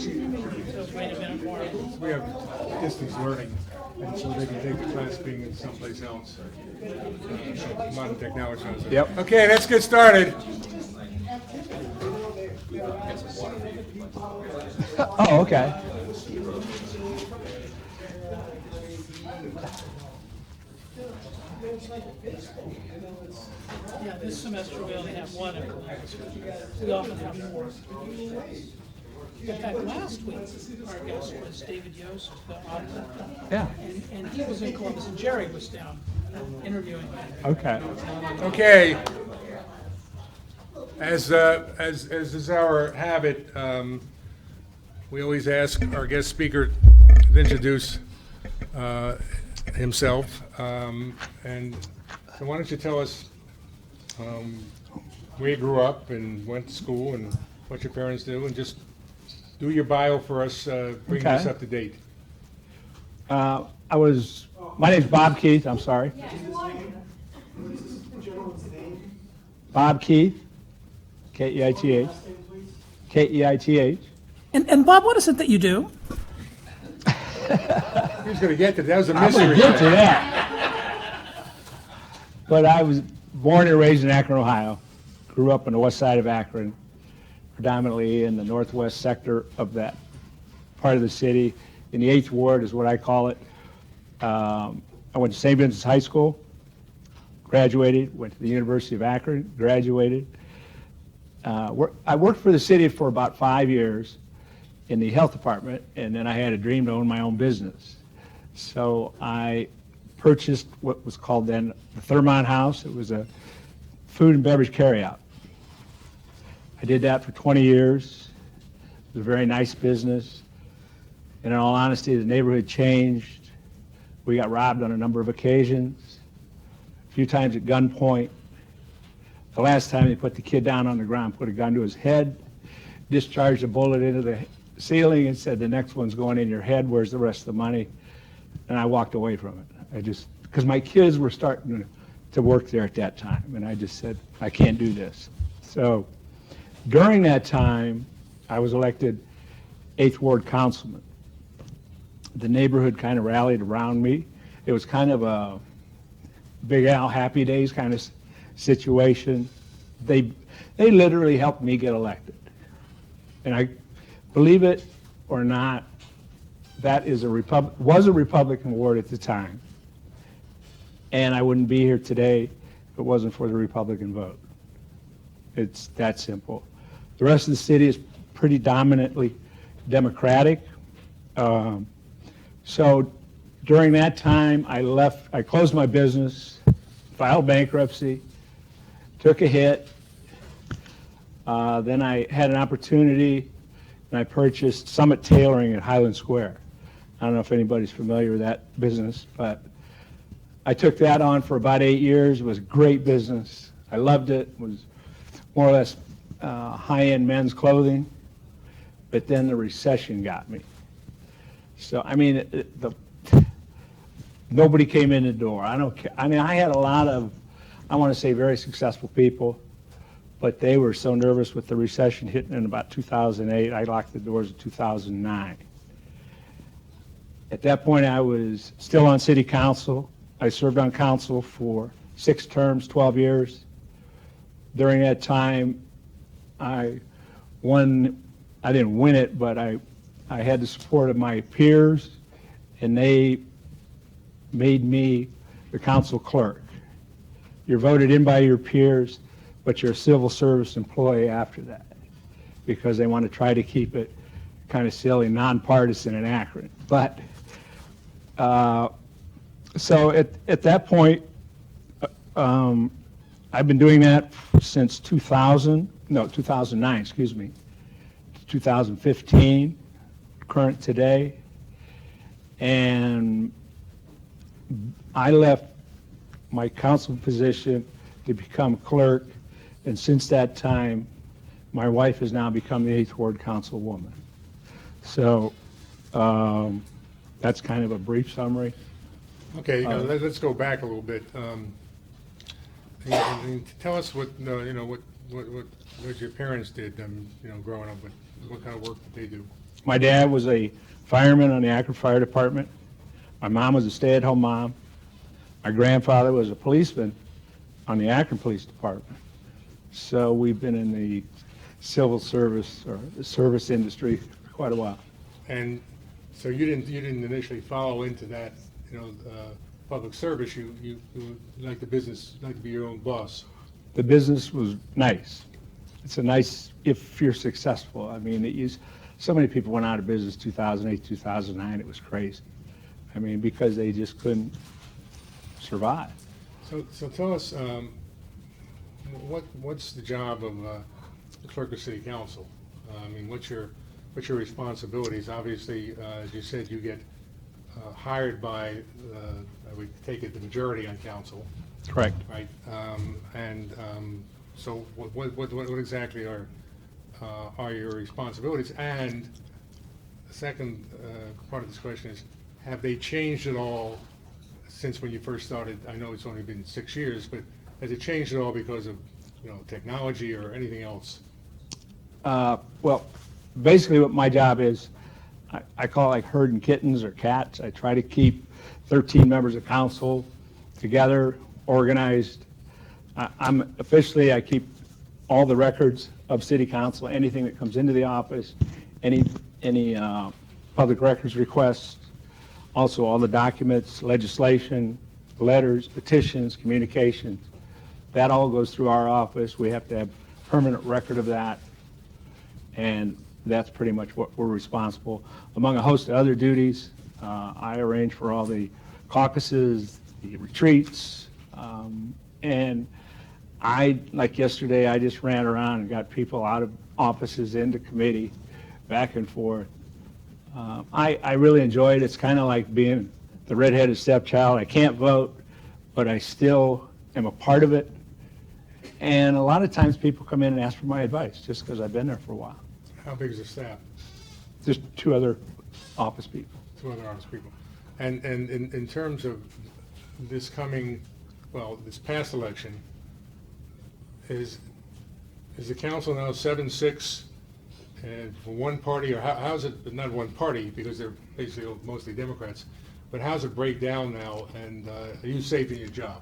wait a minute more. We have distance learning, and so they can take the class being in someplace else. Modern technology. Yep. Okay, let's get started. Oh, okay. Yeah, this semester we only have one every class. We often have four. In fact, last week, our guest was David Yost, the auditor. Yeah. And he was in Columbus, and Jerry was down interviewing him. Okay. Okay. As is our habit, we always ask our guest speaker to introduce himself. And so why don't you tell us where you grew up and went to school and what your parents do, and just do your bio for us, bring us up to date. My name's Bob Keith, I'm sorry. Bob Keith, Keith. Keith. And Bob, what is it that you do? Who's going to get to that? That was a I'm going mystery. to get to that. But I was born and raised in Akron, Ohio. Grew up on the west side of Akron, predominantly in the northwest sector of that part of the city. In the 8th Ward is what I call it. I went to St. Vincent's High School, graduated, went to the University of Akron, graduated. I worked for the city for about 5 years in the health department, and then I had a dream to own my own business. So I purchased what was called then the Thermont House. It was a food and beverage carryout. I did that for 20 years. It was a very nice business. And in all honesty, the neighborhood changed. We got robbed on a number of occasions, a few times at gunpoint. The last time they put the kid down on the ground, put a gun to his head, discharged a bullet into the ceiling and said, the next one's going in your head, where's the rest of the money? And I walked away from it. Because my kids were starting to work there at that time, and I just said, I can't do this. So during that time, I was elected 8th Ward councilman. The neighborhood kind of rallied around me. It was kind of a Big Al Happy Days kind of situation. They literally helped me get elected. And I believe it or not, that was a Republican ward at the time. And I wouldn't be here today if it wasn't for the Republican vote. It's that simple. The rest of the city is pretty dominantly Democratic. So during that time, I closed my business, filed bankruptcy, took a hit. Then I had an opportunity, and I purchased Summit Tailoring at Highland Square. I don't know if anybody's familiar with that business, but I took that on for about 8 years. It was a great business. I loved it. It was more or less high-end men's clothing. But then the recession got me. So, I mean, nobody came in the door. I don't care. I mean, I had a lot of, I want to say, very successful people, but they were so nervous with the recession hitting in about 2008. I locked the doors in 2009. At that point, I was still on city council. I served on council for 6 terms, 12 years. During that time, I didn't win it, but I had the support of my peers, and they made me the council clerk. You're voted in by your peers, but you're a civil service employee after that, because they want to try to keep it kind of silly, nonpartisan in Akron. But so at that point, I've been doing that since 2009, 2015, current today. And I left my council position to become clerk, and since that time, my wife has now become the 8th Ward councilwoman. So that's kind of a brief summary. Okay, let's go back a little bit. And tell us what your parents did, growing up. What kind of work did they do? My dad was a fireman on the Akron Fire Department. My mom was a stay-at-home mom. My grandfather was a policeman on the Akron Police Department. So we've been in the civil service or the service industry for quite a while. And so you didn't initially follow into that, public service. You like the business, like to be your own boss. The business was nice. It's a nice, if you're successful. I mean, so many people went out of business 2008, 2009. It was crazy. I mean, because they just couldn't survive. So tell us, what's the job of the Clerk of City Council? I mean, what's your responsibilities? Obviously, as you said, you get hired by, I would take it, the majority on council, Correct. right? So what exactly are your responsibilities? And the second part of this question is, have they changed at all since when you first started? I know it's only been 6 years, but has it changed at all because of, technology or anything else? Well, basically what my job is, I call it like herding kittens or cats. I try to keep 13 members of council together, organized. I keep all the records of city council, anything that comes into the office, any public records requests, also all the documents, legislation, letters, petitions, communications. That all goes through our office. We have to have permanent record of that. And that's pretty much what we're responsible. Among a host of other duties, I arrange for all the caucuses, the retreats, and like yesterday, I just ran around and got people out of offices into committee, back and forth. I really enjoy it. It's kind of like being the redheaded stepchild. I can't vote, but I still am a part of it. And a lot of times people come in and ask for my advice just because I've been there for a while. How big is the staff? Just 2 other office people. 2 other honest people. And in terms of this past election, is the council now 7-6 and for one party, or how's it, not one party, because they're basically mostly Democrats, but how's it break down now, and are you safe in your job?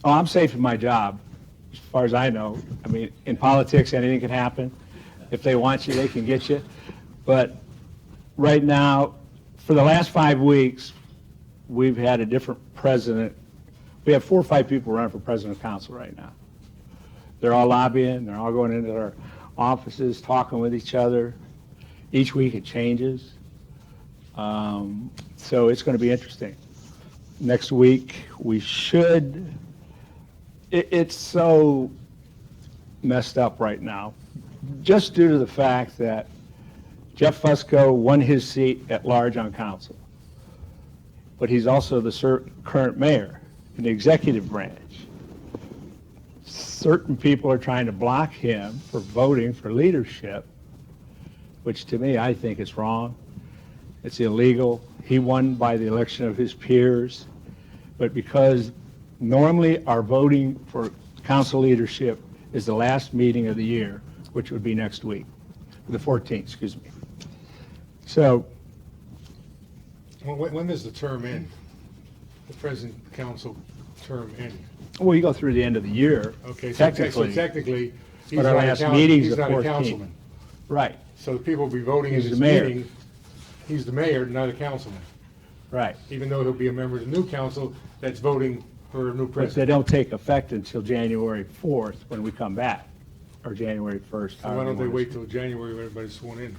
Oh, I'm safe in my job, as far as I know. I mean, in politics, anything can happen. If they want you, they can get you. But right now, for the last 5 weeks, we've had a different president. We have 4 or 5 people running for president of council right now. They're all lobbying. They're all going into their offices, talking with each other. Each week it changes. So it's going to be interesting. Next week, we should. It's so messed up right now, just due to the fact that Jeff Fusco won his seat at large on council, but he's also the current mayor in the executive branch. Certain people are trying to block him for voting for leadership, which to me, I think is wrong. It's illegal. He won by the election of his peers, but because normally our voting for council leadership is the last meeting of the year, which would be next week, the 14th, excuse me. So, When does the term end? The president council term end? well, you go through the end of the year, Okay, so technically. technically, he's But our not a last meeting's he's the not a 14th. councilman. Right, So the people will be voting in He's this the mayor. meeting, he's the mayor, not a councilman, right. even though he'll be a member of the new council that's voting for a new But they president. don't take effect until January 4th when we come back, or January 1st. So why don't they wait till January when everybody's sworn in?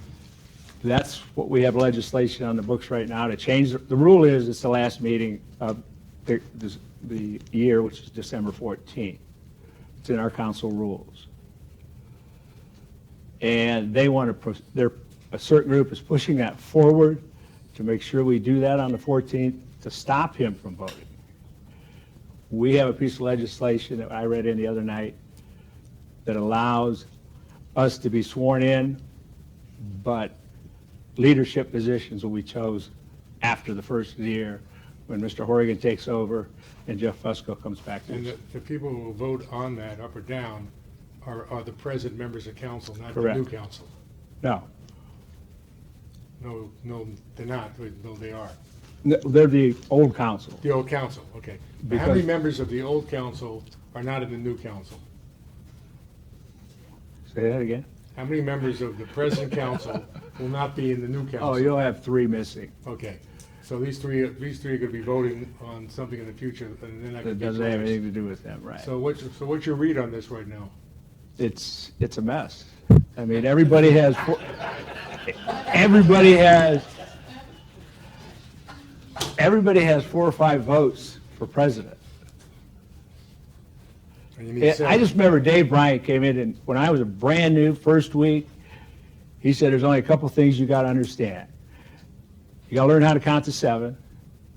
That's what we have legislation on the books right now to change. The rule is it's the last meeting of the year, which is December 14th. It's in our council rules. And they want to, a certain group is pushing that forward to make sure we do that on the 14th to stop him from voting. We have a piece of legislation that I read in the other night that allows us to be sworn in, but leadership positions will be chosen after the first of the year when Mr. Horrigan takes over and Jeff Fusco comes back. And the people who will vote on that, up or down, are the present members of council, not the Correct. new council. No. No, they're not. No, they are. They're the old council. The old council, okay. Now, how many members of the old council are not in the new council? Say that again? How many members of the present council will not be in the new council? Oh, you'll have 3 missing. Okay, so these three are going to be voting on something in the future, and then I can That be doesn't have closed. anything to do with them, right? So what's your read on this right now? It's a mess. I mean, everybody has 4 or 5 votes for president. And you need I seven. just remember Dave Bryant came in, and when I was a brand new first week, he said, there's only a couple things you got to understand. You got to learn how to count to 7,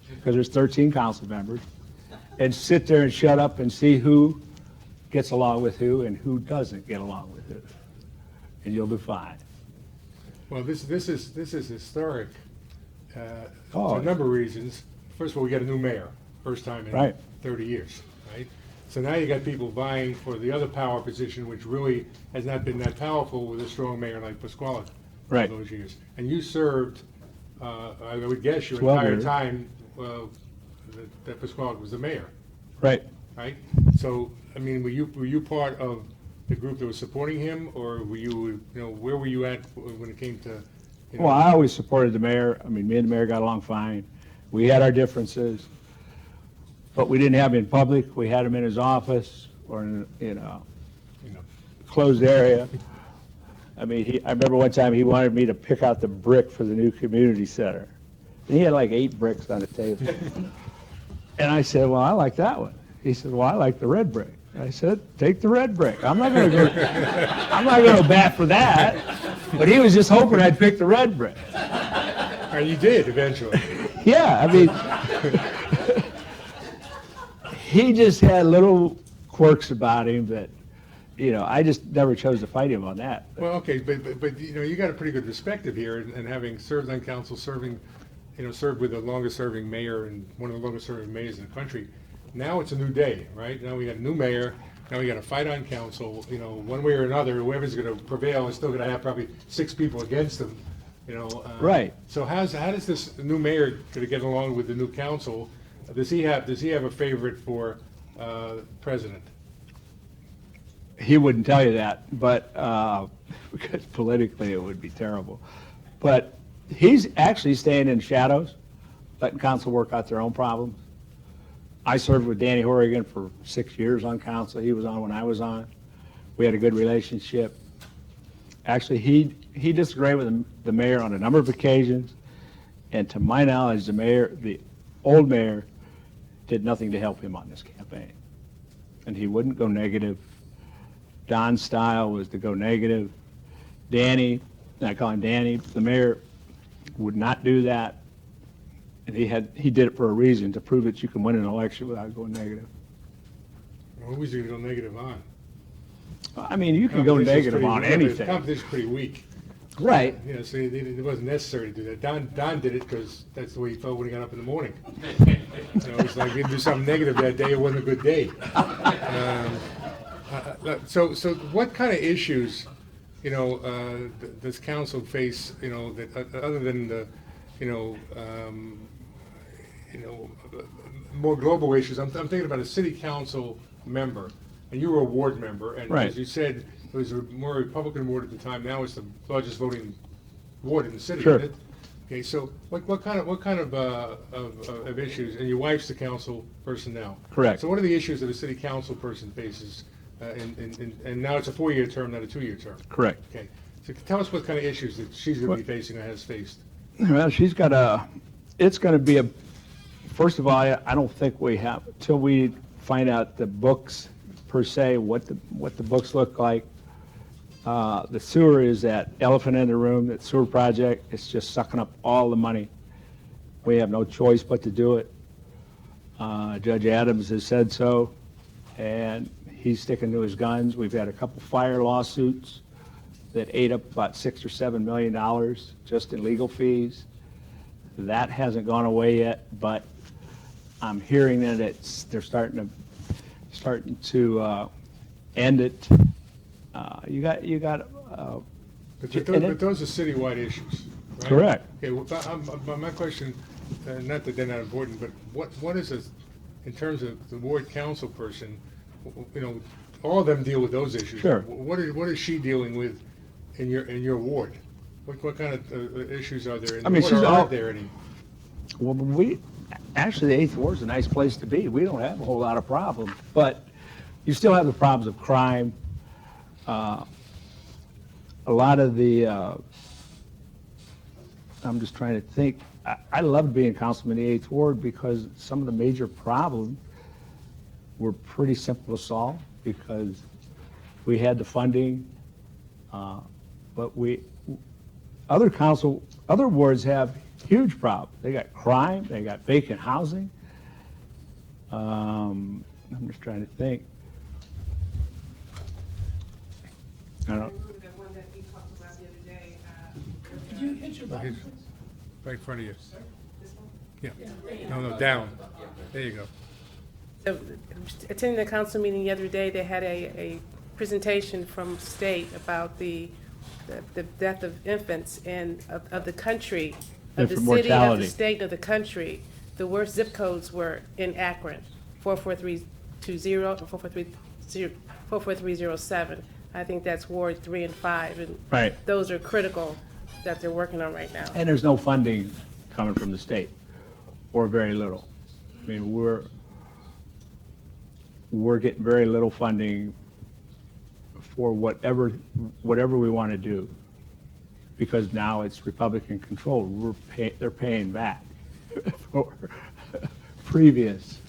because there's 13 council members, and sit there and shut up and see who gets along with who and who doesn't get along with who, and you'll do fine. Well, this is historic Oh. for a number of reasons. First of all, we got a new mayor, first time in Right. 30 years, right? So now you got people vying for the other power position, which really has not been that powerful with a strong mayor like Pasquale Right. all those years. And you served, I would guess, your 12 entire years. time that Pasquale was the mayor, Right. right? So, I mean, were you part of the group that was supporting him, or were you, where were you at when it came to, Well, I always supported the mayor. I mean, me and the mayor got along fine. We had our differences, but we didn't have him in public. We had him in his office or in, closed area. I mean, I remember one time he wanted me to pick out the brick for the new community center. And he had like 8 bricks on the table. And I said, well, I like that one. He said, well, I like the red brick. I said, take the red brick. I'm not going to go bat for that. But he was just hoping I'd pick the red brick. and you did eventually. Yeah, I mean, he just had little quirks about him that, I just never chose to fight him on that. Well, okay, but you got a pretty good perspective here, and having served on council, served with the longest serving mayor and one of the longest serving mayors in the country. Now it's a new day, right? Now we got a new mayor. Now we got to fight on council. One way or another, whoever's going to prevail is still going to have probably 6 people against them. Right. So how does this new mayor going to get along with the new council? Does he have a favorite for president? He wouldn't tell you that, but because politically it would be terrible. But he's actually staying in shadows, letting council work out their own problems. I served with Danny Horrigan for 6 years on council. He was on when I was on. We had a good relationship. Actually, he disagreed with the mayor on a number of occasions, and to my knowledge, the old mayor, did nothing to help him on this campaign. And he wouldn't go negative. Don's style was to go negative. Danny, and I call him Danny, the mayor would not do that. And he did it for a reason, to prove that you can win an election without going negative. Well, who's he going to go negative on? I mean, you can go negative on anything. Competition's pretty weak. Right. So it wasn't necessary to do that. Don did it because that's the way he felt when he got up in the morning. It's like he did something negative that day, it wasn't a good day. So what kind of issues, does council face, that other than the, more global issues? I'm thinking about a city council member, and you were a ward member, and Right. as you said, it was a more Republican ward at the time. Now it's the largest voting ward in the city, Sure. isn't it? Okay, so what kind of issues? And your wife's the council person now. Correct. So what are the issues that a city council person faces? And now it's a 4-year term, not a 2-year term. Correct. Okay, so tell us what kind of issues that she's going to be facing or has faced. Well, it's going to be first of all, I don't think we have, till we find out the books per se, what the books look like. The sewer is that elephant in the room, that sewer project. It's just sucking up all the money. We have no choice but to do it. Judge Adams has said so, and he's sticking to his guns. We've had a couple fire lawsuits that ate up about $6 or $7 million just in legal fees. That hasn't gone away yet, but I'm hearing that they're starting to end it. You got. But those are citywide issues, right? Correct. Okay, well, but my question, not that they're not important, but what is this, in terms of the ward council person, you know, all of them deal with those issues. Sure. What is she dealing with in your ward? What kind of issues are there in I mean, the ward, she's or all- are there any? Well, actually, the 8th Ward's a nice place to be. We don't have a whole lot of problems, but you still have the problems of crime. A lot of the, I'm just trying to think, I loved being councilman in the 8th Ward because some of the major problems were pretty simple to solve because we had the funding, but other wards have huge problems. They got crime, they got vacant housing. I'm just trying to think. I don't, The one that we talked about the other day, Did you hit your button? Right in front of you. this one. Yeah. No, down. There you go. So, attending the council meeting the other day, they had a presentation from state about the death of infants and of the country, of the Infant city, of mortality. the state, of the country. The worst zip codes were in Akron, 44320 and 44307. I think that's Ward 3 and 5, and Right. those are critical that they're working on right now. and there's no funding coming from the state, or very little. I mean, we're getting very little funding for whatever we want to do, because now it's Republican controlled. They're paying back for previous,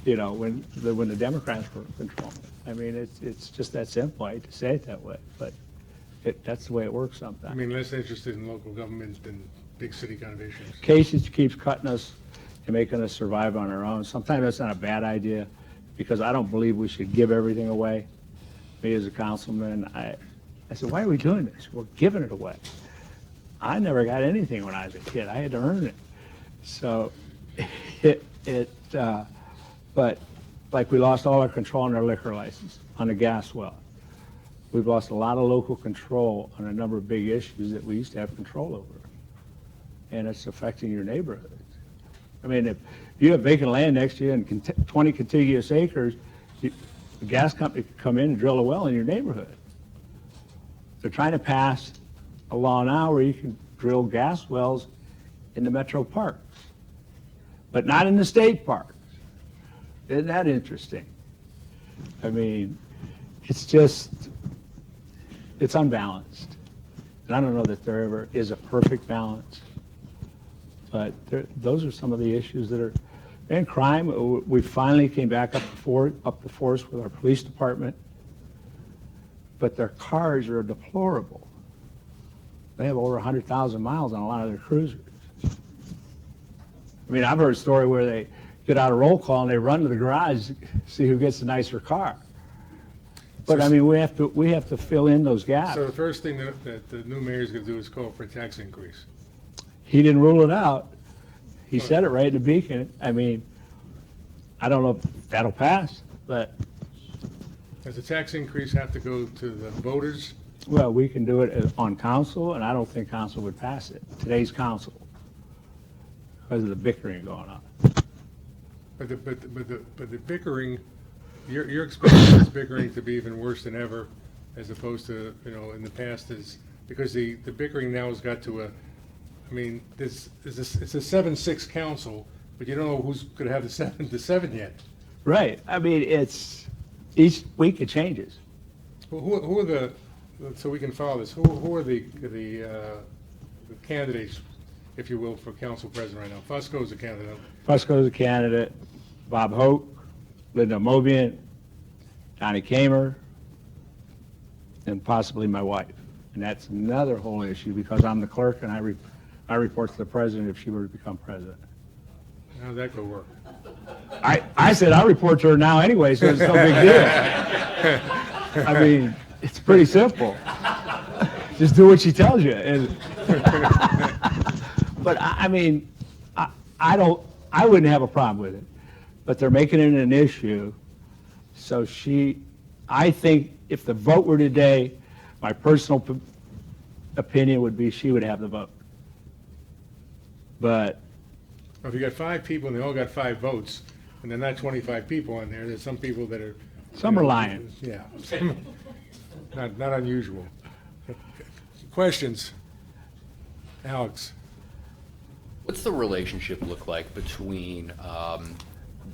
when the Democrats were controlling it. I mean, it's just that simple. I hate to say it that way, but that's the way it works I sometimes. mean, less interested in local government than big city kind of issues. Casey keeps cutting us and making us survive on our own. Sometimes that's not a bad idea, because I don't believe we should give everything away. Me as a councilman, I said, why are we doing this? We're giving it away. I never got anything when I was a kid. I had to earn it. So but like we lost all our control on our liquor license, on the gas well. We've lost a lot of local control on a number of big issues that we used to have control over. And it's affecting your neighborhoods. I mean, if you have vacant land next to you and 20 contiguous acres, the gas company could come in and drill a well in your neighborhood. They're trying to pass a law now where you can drill gas wells in the metro parks, but not in the state parks. Isn't that interesting? I mean, it's unbalanced. And I don't know that there ever is a perfect balance. But those are some of the issues that are, and crime, we finally came back up the force with our police department, but their cars are deplorable. They have over 100,000 miles on a lot of their cruisers. I mean, I've heard a story where they get out a roll call and they run to the garage to see who gets the nicer car. But I mean, we have to fill in those gaps. So the first thing that the new mayor is going to do is call for a tax increase. He didn't rule it out. He said it right in the beacon. I mean, I don't know if that'll pass, but, Does the tax increase have to go to the voters? well, we can do it on council, and I don't think council would pass it, today's council, because of the bickering going on. But the bickering, you're expecting this bickering to be even worse than ever, as opposed to, in the past is, because the bickering now has got to I mean, it's a 7-6 council, but you don't know who's going to have the 7-7 yet. Right. I mean, each week it changes. Who are so we can follow this, who are the candidates, if you will, for council president right now? Fusco's a candidate. Fusco's a candidate, Bob Hoke, Linda Mobian, Donnie Kamer, and possibly my wife. And that's another whole issue, because I'm the clerk and I report to the president if she were to become president. How'd that go work? I said I'll report to her now anyway, so it's no big deal. I mean, it's pretty simple. Just do what she tells you. But I mean, I wouldn't have a problem with it. But they're making it an issue. So I think if the vote were today, my personal opinion would be she would have the vote. But If you got 5 people and they all got 5 votes, and they're not 25 people on there, there's some people that are. some are lying. Yeah. Not unusual. Questions? Alex? What's the relationship look like between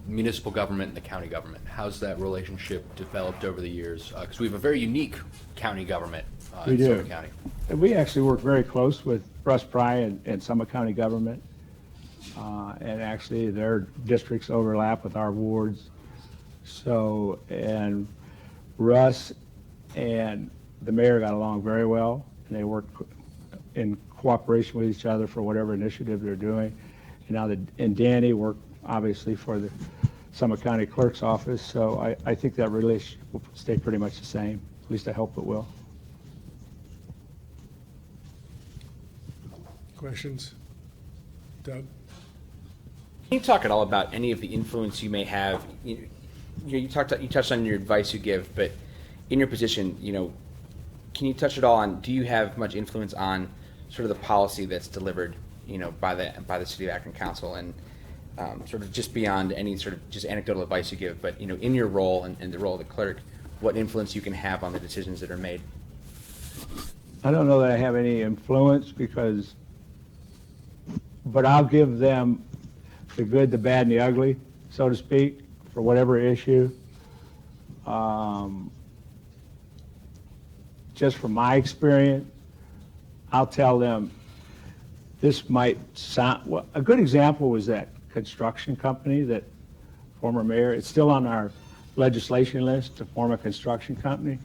municipal government and the county government? How's that relationship developed over the years? Because we have a very unique county government We in do. Summit County. And we actually work very close with Russ Pry and Summit County government. And actually, their districts overlap with our wards. So, and Russ and the mayor got along very well, and they work in cooperation with each other for whatever initiative they're doing. And Danny worked obviously for the Summit County Clerk's office, so I think that relationship will stay pretty much the same. At least I hope it will. Questions? Doug? Can you talk at all about any of the influence you may have? You touched on your advice you give, but in your position, can you touch at all on? Do you have much influence on sort of the policy that's delivered, by the City of Akron Council, and sort of just beyond any sort of just anecdotal advice you give, but in your role and the role of the clerk, what influence you can have on the decisions that are made? I don't know that I have any influence but I'll give them the good, the bad, and the ugly, so to speak, for whatever issue. Just from my experience, I'll tell them this might sound, well, a good example was that construction company that former mayor, it's still on our legislation list to form a construction company.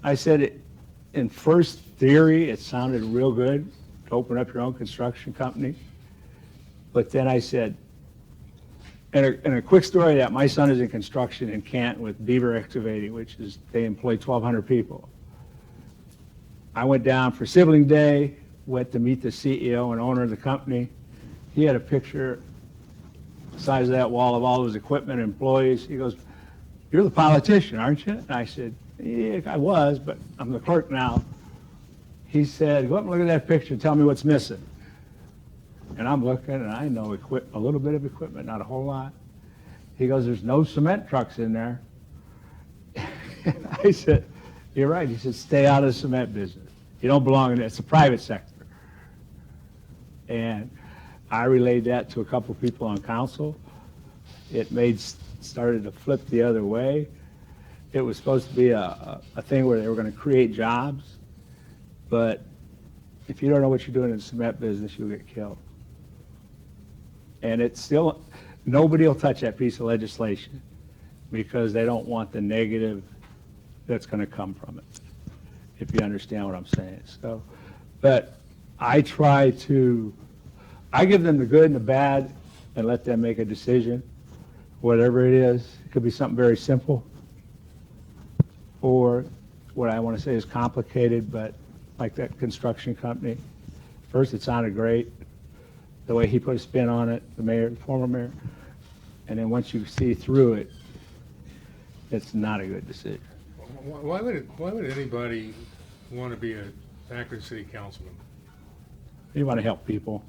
I said in first theory, it sounded real good to open up your own construction company. But then I said, and a quick story that my son is in construction in Canton with Beaver Excavating, which is, they employ 1,200 people. I went down for sibling day, went to meet the CEO and owner of the company. He had a picture the size of that wall of all of his equipment and employees. He goes, "You're the politician, aren't you?" And I said, "Yeah, I was, but I'm the clerk now." He said, "Go up and look at that picture and tell me what's missing." And I'm looking, and I know a little bit of equipment, not a whole lot. He goes, "There's no cement trucks in there." And I said, "You're right." He said, "Stay out of the cement business. You don't belong in it. It's a private sector." And I relayed that to a couple of people on council. It started to flip the other way. It was supposed to be a thing where they were going to create jobs, but if you don't know what you're doing in the cement business, you'll get killed. And it's still, nobody will touch that piece of legislation because they don't want the negative that's going to come from it, if you understand what I'm saying. So, but I give them the good and the bad and let them make a decision, whatever it is. It could be something very simple, or what I want to say is complicated, but like that construction company. First, it sounded great, the way he put a spin on it, the mayor, the former mayor. And then once you see through it, it's not a good decision. Why would anybody want to be an Akron City Councilman? You want to help people.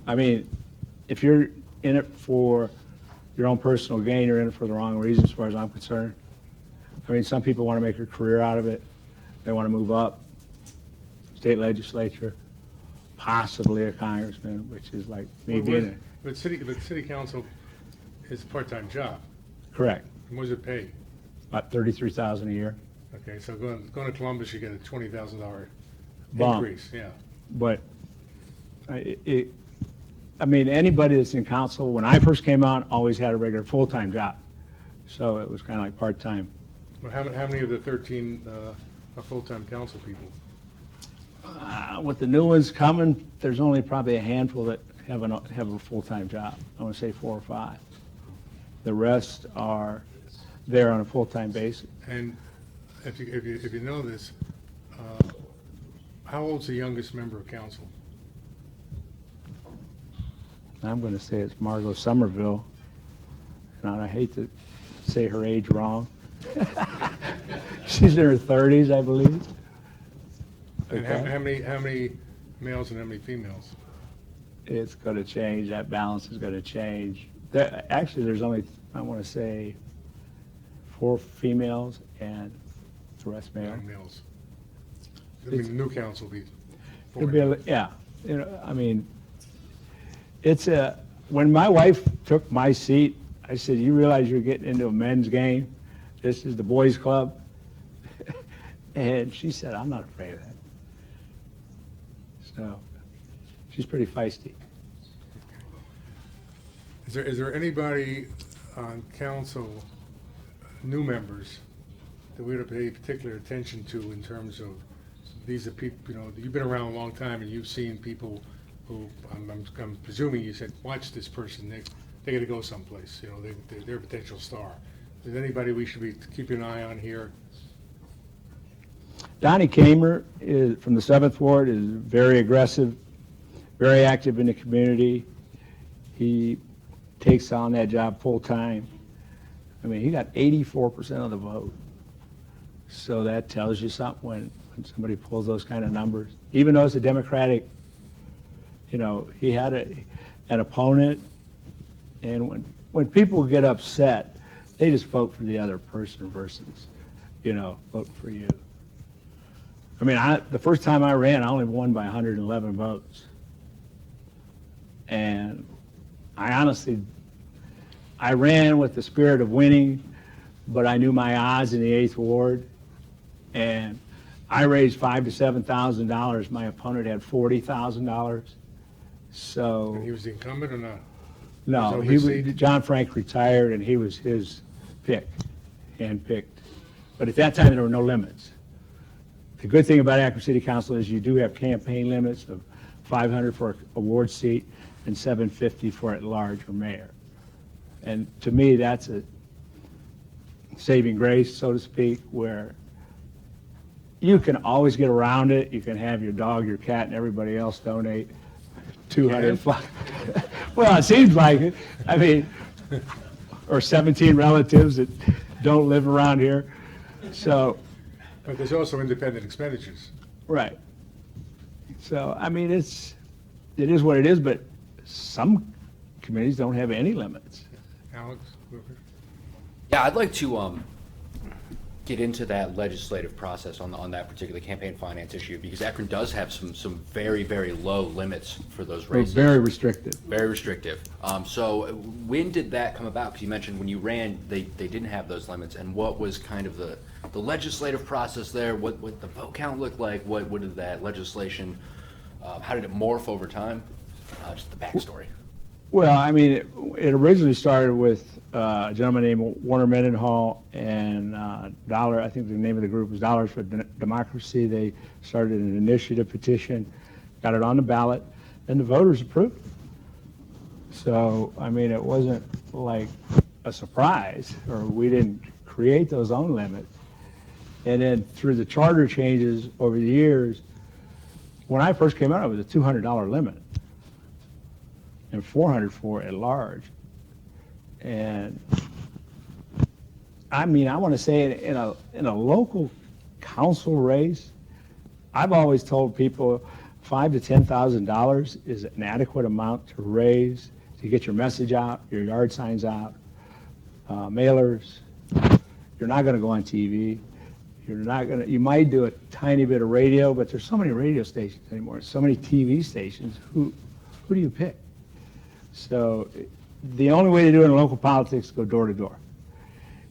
I mean, if you're in it for your own personal gain, you're in it for the wrong reasons, as far as I'm concerned. I mean, some people want to make a career out of it. They want to move up, state legislature, possibly a congressman, which is like me being But city council is a part-time job. correct. And what does it pay? About $33,000 a year. Okay, so going to Columbus, you get a $20,000 Bump. increase, yeah. But I mean, anybody that's in council, when I first came on, always had a regular full-time job. So it was kind of like part-time. Well, how many of the 13 are full-time council people? With the new ones coming, there's only probably a handful that have a full-time job. I want to say 4 or 5. The rest are there on a full-time basis. And if you know this, how old's the youngest member of council? I'm going to say it's Margot Somerville, and I hate to say her age wrong. She's in her 30s, I believe. And Okay. how many males and how many females? it's going to change. That balance is going to change. Actually, there's only, I want to say, 4 females and the rest male. Young males. I mean, the new council will be It'll 4 be males. yeah, you know, I mean, when my wife took my seat, I said, "You realize you're getting into a men's game? This is the boys' club." And she said, "I'm not afraid of that." So, she's pretty feisty. Is there anybody on council, new members, that we ought to pay particular attention to in terms of, these are people, you know, you've been around a long time and you've seen people who, I'm presuming you said, watch this person, they're gonna go someplace, you know, they're a potential star. Is there anybody we should be keeping an eye on here? Donnie Kamer is, from the 7th Ward, is very aggressive, very active in the community. He takes on that job full-time. I mean, he got 84% of the vote. So that tells you something when somebody pulls those kind of numbers. Even though it's a Democratic, you know, he had an opponent, and when people get upset, they just vote for the other person versus, you know, vote for you. I mean, the first time I ran, I only won by 111 votes. And I ran with the spirit of winning, but I knew my odds in the 8th Ward. And I raised $5,000 to $7,000. My opponent had $40,000. So. And he was the incumbent or not? No, Was it his seat? John Frank retired, and he was his pick, hand-picked. But at that time, there were no limits. The good thing about Akron City Council is you do have campaign limits of $500 for a ward seat and $750 for at-large or mayor. And to me, that's a saving grace, so to speak, where you can always get around it. You can have your dog, your cat, and everybody else donate 200. Well, it seems like it. I mean, or 17 relatives that don't live around here. So, But there's also independent expenditures. right. So, I mean, it is what it is, but some committees don't have any limits. Alex? Yeah, I'd like to get into that legislative process on that particular campaign finance issue, because Akron does have some very, very low limits for those They're races. very restrictive. Very restrictive. So when did that come about? Because you mentioned when you ran, they didn't have those limits, and what was kind of the legislative process there? What the vote count looked like? What did that legislation, how did it morph over time? Just the backstory. Well, I mean, it originally started with a gentleman named Warner Mendenhall and Dollar, I think the name of the group was Dollars for Democracy. They started an initiative petition, got it on the ballot, and the voters approved it. So, I mean, it wasn't like a surprise, or we didn't create those own limits. And then through the charter changes over the years, when I first came out, it was a $200 limit and $400 for at large. And I mean, I want to say in a local council race, I've always told people $5,000 to $10,000 is an adequate amount to raise to get your message out, your yard signs out, mailers. You're not going to go on TV. You're not going to. You might do a tiny bit of radio, but there's so many radio stations anymore, so many TV stations. Who do you pick? So the only way to do it in local politics is go door to door.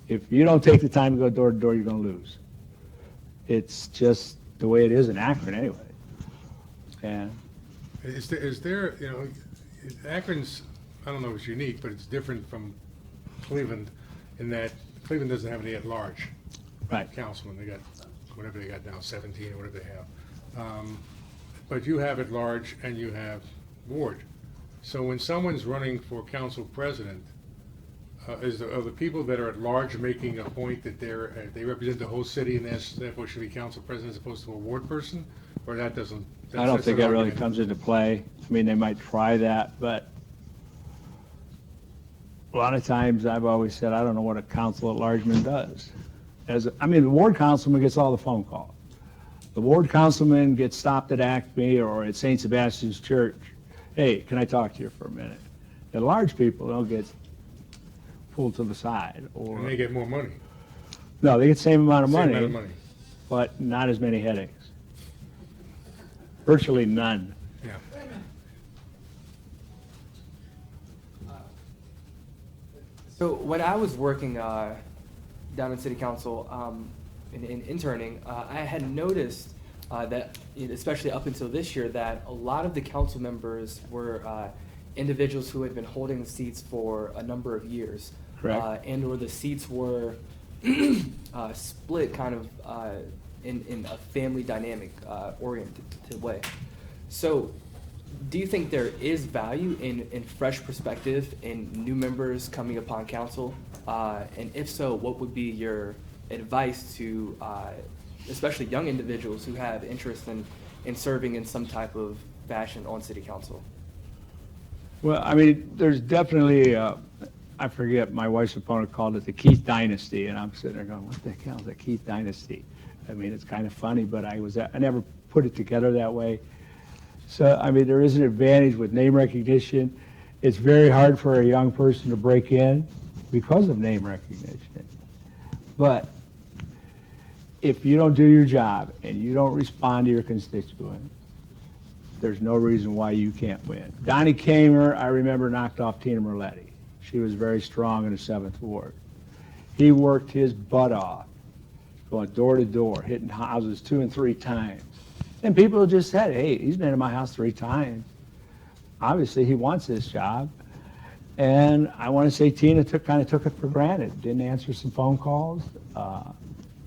If you don't take the time to go door to door, you're going to lose. It's just the way it is in Akron anyway. And Is there, you know, Akron's, I don't know if it's unique, but it's different from Cleveland in that Cleveland doesn't have any at-large right. councilmen. They got whatever they got now, 17 or whatever they have. But you have at-large and you have ward. So when someone's running for council president, are the people that are at large making a point that they represent the whole city and therefore should be council president as opposed to a ward person? Or that doesn't? I don't that's think an that really argument. comes into play. I mean, they might try that, but a lot of times I've always said, I don't know what a council at largeman does. I mean, the ward councilman gets all the phone calls. The ward councilman gets stopped at Acme or at St. Sebastian's Church hey, can I talk to you for a minute? The large people don't get pulled to the side, or, And they get more money. no, they get the same amount of Same money, amount of money. but not as many headaches. Virtually none. Yeah. So when I was working down in city council in interning, I had noticed that, especially up until this year, that a lot of the council members were individuals who had been holding the seats for a number of years. Correct. And/or the seats were split kind of in a family dynamic oriented way. So do you think there is value in fresh perspective in new members coming upon council? And if so, what would be your advice to especially young individuals who have interest in serving in some type of fashion on city council? Well, I mean, there's definitely, I forget, my wife's opponent called it the Keith Dynasty, and I'm sitting there going, what the hell is the Keith Dynasty? I mean, it's kind of funny, but I never put it together that way. So, I mean, there is an advantage with name recognition. It's very hard for a young person to break in because of name recognition. But if you don't do your job and you don't respond to your constituents, there's no reason why you can't win. Donnie Kamer, I remember, knocked off Tina Merletti. She was very strong in the 7th Ward. He worked his butt off, going door to door, hitting houses 2 and 3 times. And people just said, hey, he's been in my house 3 times. Obviously, he wants this job. And I want to say Tina kind of took it for granted, didn't answer some phone calls.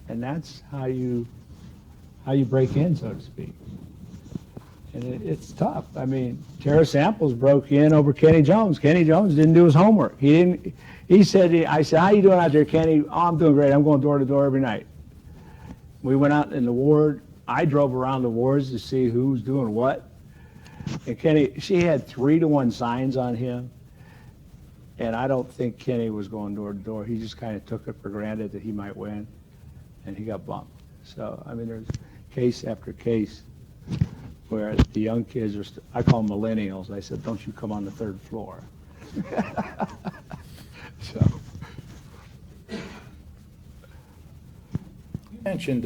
And that's how you break in, so to speak. And it's tough. I mean, Tara Samples broke in over Kenny Jones. Kenny Jones didn't do his homework. I said, how you doing out there, Kenny? Oh, I'm doing great. I'm going door to door every night. We went out in the ward. I drove around the wards to see who's doing what. And Kenny, she had 3-to-1 signs on him. And I don't think Kenny was going door to door. He just kind of took it for granted that he might win. And he got bumped. So, I mean, there's case after case where the young kids are, I call them millennials. I said, don't you come on the 3rd floor. So. You mentioned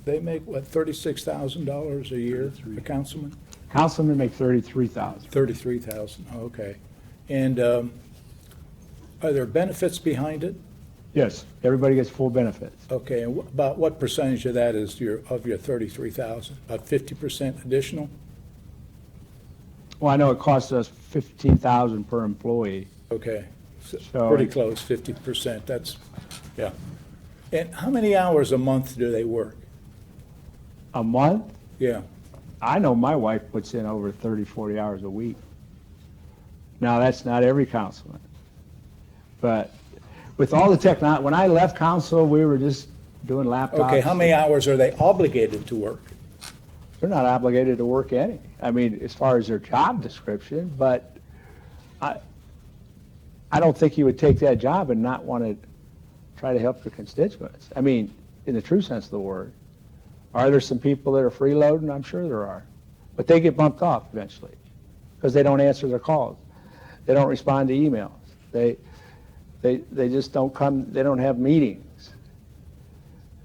they make, what, $36,000 a year, a councilman? Councilmen make $33,000. $33,000, okay. And are there benefits behind it? Yes, everybody gets full benefits. Okay, and about what percentage of that is of your $33,000? About 50% additional? Well, I know it costs us $15,000 per employee. Okay, So- pretty close, 50%, that's, yeah. And how many hours a month do they work? A month? Yeah, I know my wife puts in over 30, 40 hours a week. Now, that's not every councilman. But with all the technology, when I left council, we were just doing laptops. okay, how many hours are they obligated to work? They're not obligated to work any. I mean, as far as their job description, but I don't think you would take that job and not want to try to help your constituents. I mean, in the true sense of the word. Are there some people that are freeloading? I'm sure there are. But they get bumped off eventually because they don't answer their calls. They don't respond to emails. They just don't come, they don't have meetings.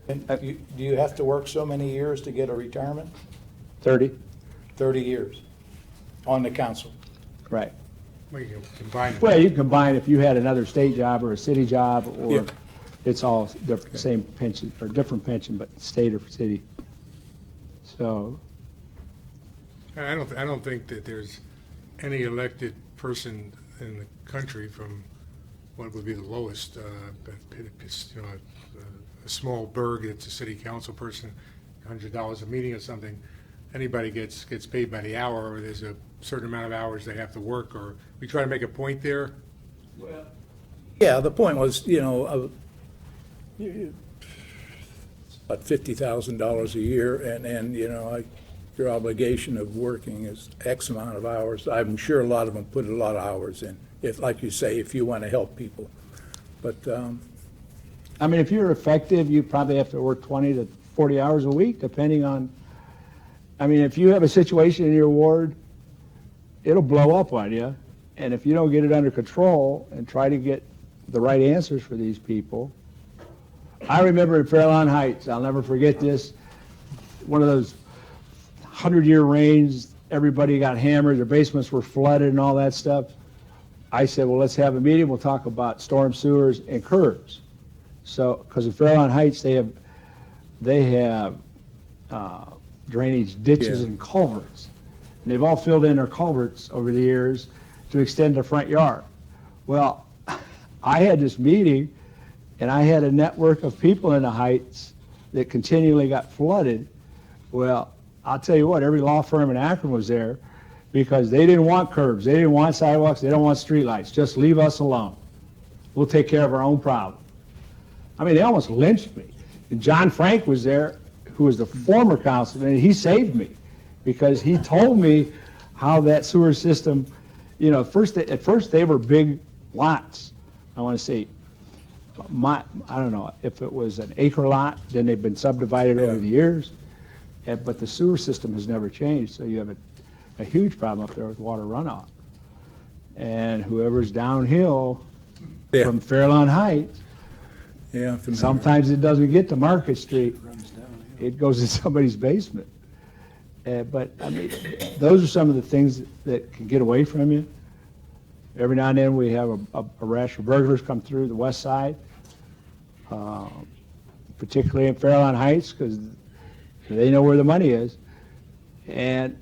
And do you have to work so many years to get a retirement? 30? 30 years on the council. Right. We can combine Well, it. you combine if you had another state job or a city job, or Yeah. it's all the same pension, or different pension, but state or city. So, I don't think that there's any elected person in the country from what would be the lowest, but it's, you know, a small burg that's a city council person, $100 a meeting or something. Anybody gets paid by the hour, or there's a certain amount of hours they have to work, or we try to make a point there. Yeah, the point was, you know, about $50,000 a year, and you know, your obligation of working is X amount of hours. I'm sure a lot of them put a lot of hours in, if, like you say, if you want to help people. But, I mean, if you're effective, you probably have to work 20 to 40 hours a week, depending on, I mean, if you have a situation in your ward it'll blow up on you. And if you don't get it under control and try to get the right answers for these people. I remember in Fairlawn Heights, I'll never forget this, one of those 100-year rains, everybody got hammered, their basements were flooded and all that stuff. I said, well, let's have a meeting, we'll talk about storm sewers and curbs. So, because in Fairlawn Heights, they have drainage ditches Yeah. and culverts. And they've all filled in their culverts over the years to extend their front yard. Well, I had this meeting, and I had a network of people in the Heights that continually got flooded. Well, I'll tell you what, every law firm in Akron was there because they didn't want curbs, they didn't want sidewalks, they don't want streetlights. Just leave us alone. We'll take care of our own problem. I mean, they almost lynched me. And John Frank was there, who was the former councilman, and he saved me because he told me how that sewer system, you know, at first they were big lots. I want to say, I don't know if it was an acre lot, then they've been subdivided over the years, but the sewer system has never changed, so you have a huge problem up there with water runoff. And whoever's downhill Yeah. from Fairlawn Heights, Yeah, familiar. sometimes it doesn't get to Market Street. It goes in somebody's basement. But, I mean, those are some of the things that can get away from you. Every now and then, we have a rash of burglars come through the west side, particularly in Fairlawn Heights, because they know where the money is. And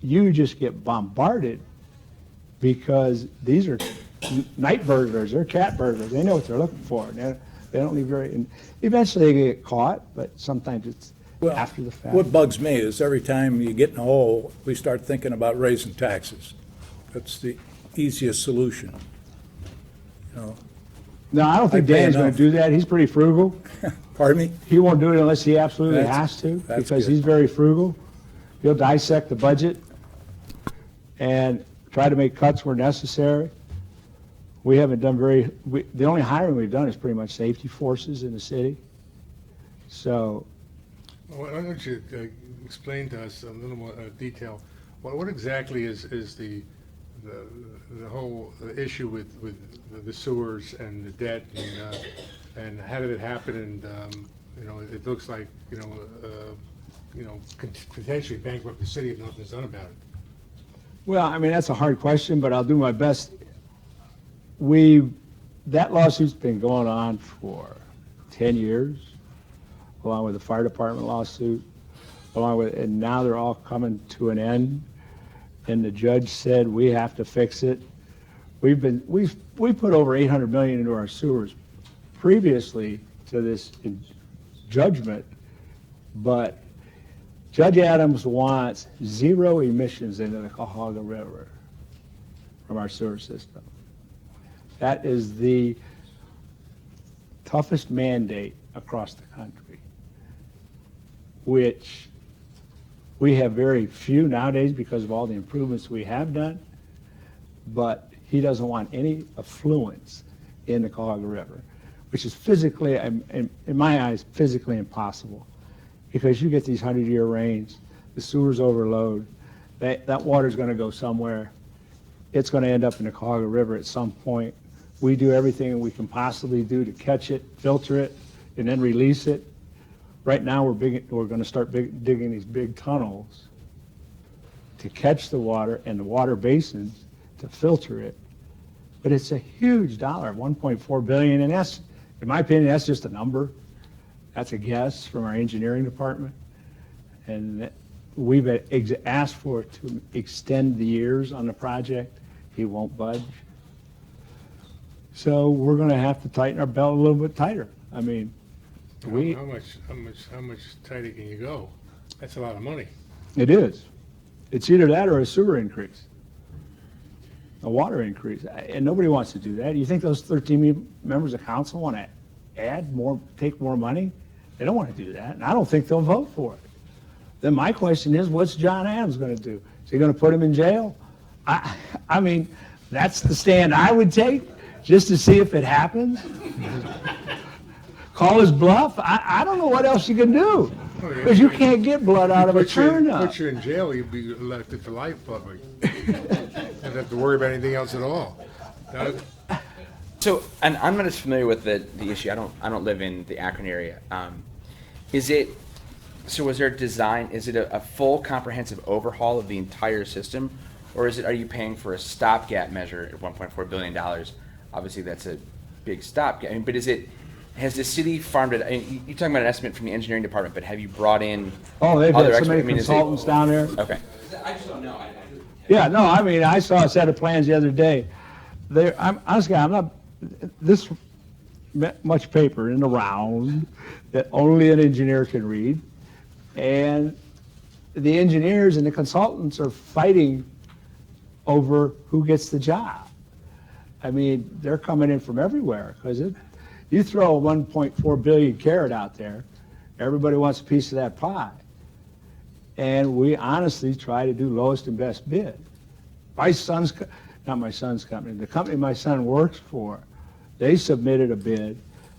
you just get bombarded because these are night burglars, they're cat burglars, they know what they're looking for. They don't leave and eventually they get caught, but sometimes it's Well, after the fact. What bugs me is every time you get in a hole, we start thinking about raising taxes. That's the easiest solution. You know, No, I don't think I pay Dan's gonna enough. do that, he's pretty frugal. pardon me? He won't do it unless he absolutely That's- has to, that's because good. he's very frugal. He'll dissect the budget and try to make cuts where necessary. We haven't done the only hiring we've done is pretty much safety forces in the city. So, Why don't you explain to us a little more detail, what exactly is the whole issue with the sewers and the debt, and how did it happen, and, you know, it looks like, potentially bankrupt the city if nothing's done about it. well, I mean, that's a hard question, but I'll do my best. That lawsuit's been going on for 10 years, along with the fire department lawsuit, and now they're all coming to an end. And the judge said, we have to fix it. We put over $800 million into our sewers previously to this judgment, but Judge Adams wants 0 emissions into the Cuyahoga River from our sewer system. That is the toughest mandate across the country, which we have very few nowadays because of all the improvements we have done, but he doesn't want any affluence in the Cuyahoga River, which is physically, in my eyes, physically impossible, because you get these 100-year rains, the sewers overload, that water's gonna go somewhere. It's gonna end up in the Cuyahoga River at some point. We do everything we can possibly do to catch it, filter it, and then release it. Right now, we're gonna start digging these big tunnels to catch the water and the water basins to filter it. But it's a huge dollar, 1.4 billion, and that's, in my opinion, that's just a number. That's a guess from our engineering department. And we've asked for it to extend the years on the project. He won't budge. So we're gonna have to tighten our belt a little bit tighter. I mean, How much tighter can you go? That's a lot of money. it is. It's either that or a sewer increase, a water increase, and nobody wants to do that. You think those 13 members of council want to add more, take more money? They don't want to do that, and I don't think they'll vote for it. Then my question is, what's John Adams going to do? Is he going to put him in jail? I mean, that's the stand I would take, just to see if it happens. Call his bluff? I don't know what else you can do. Oh, yeah. Because you can't get blood out of a turnip. Put you in jail, you'd be elected for life probably. Don't have to worry about anything else at all. That- So, and I'm not as familiar with the issue. I don't live in the Akron area. Is it, so was there design, is it a full comprehensive overhaul of the entire system? Or are you paying for a stopgap measure at $1.4 billion? Obviously, that's a big stopgap. I mean, but has the city farmed it? I mean, you're talking about an estimate from the engineering department, but have you brought in Oh, they've other got so many experts? I mean, is it- consultants down there. Okay. Yeah, no, I mean, I saw a set of plans the other day. Honestly, I'm not, this much paper in the round that only an engineer can read. And the engineers and the consultants are fighting over who gets the job. I mean, they're coming in from everywhere because you throw a 1.4 billion carrot out there, everybody wants a piece of that pie. And we honestly try to do lowest and best bid. Not my son's company, the company my son works for, they submitted a bid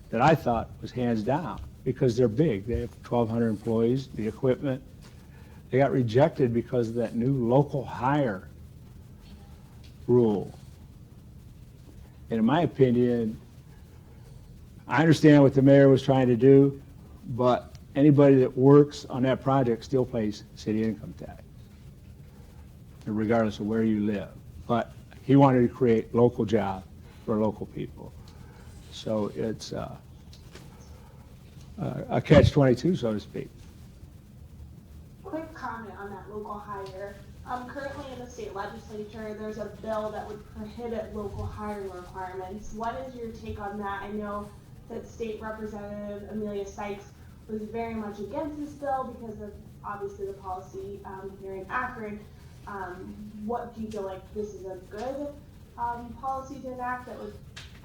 that I thought was hands down because they're big. They have 1,200 employees, the equipment. They got rejected because of that new local hire rule. And in my opinion, I understand what the mayor was trying to do, but anybody that works on that project still pays city income tax, regardless of where you live. But he wanted to create local jobs for local people. So it's a catch-22, so to speak. Quick comment on that local hire. Currently in the state legislature, there's a bill that would prohibit local hiring requirements. What is your take on that? I know that State Representative Amelia Sykes was very much against this bill because of obviously the policy here in Akron. What do you feel like this is a good policy to enact that would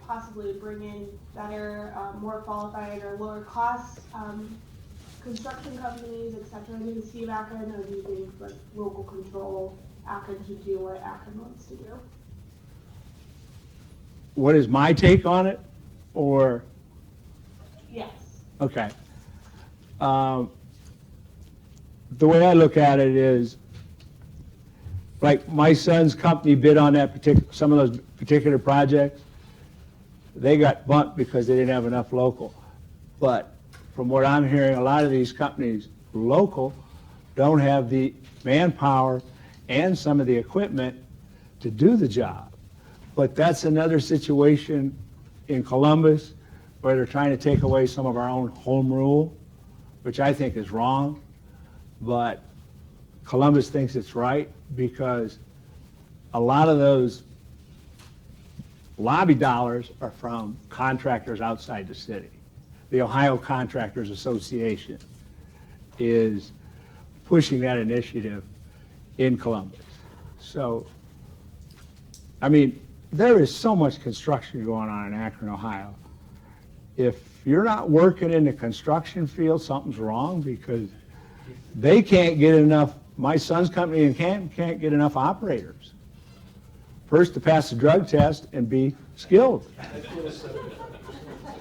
possibly bring in better, more qualified or lower cost construction companies, et cetera, into the city of Akron, or do you think like local control, Akron should do what Akron wants to do? What is my take on it? Or, Yes. okay. The way I look at it is, like my son's company bid on that some of those particular projects, they got bumped because they didn't have enough local. But from what I'm hearing, a lot of these companies, local, don't have the manpower and some of the equipment to do the job. But that's another situation in Columbus where they're trying to take away some of our own home rule, which I think is wrong. But Columbus thinks it's right because a lot of those lobby dollars are from contractors outside the city. The Ohio Contractors Association is pushing that initiative in Columbus. So, I mean, there is so much construction going on in Akron, Ohio. If you're not working in the construction field, something's wrong because they can't get enough, my son's company in Canton can't get enough operators. First to pass the drug test and be skilled.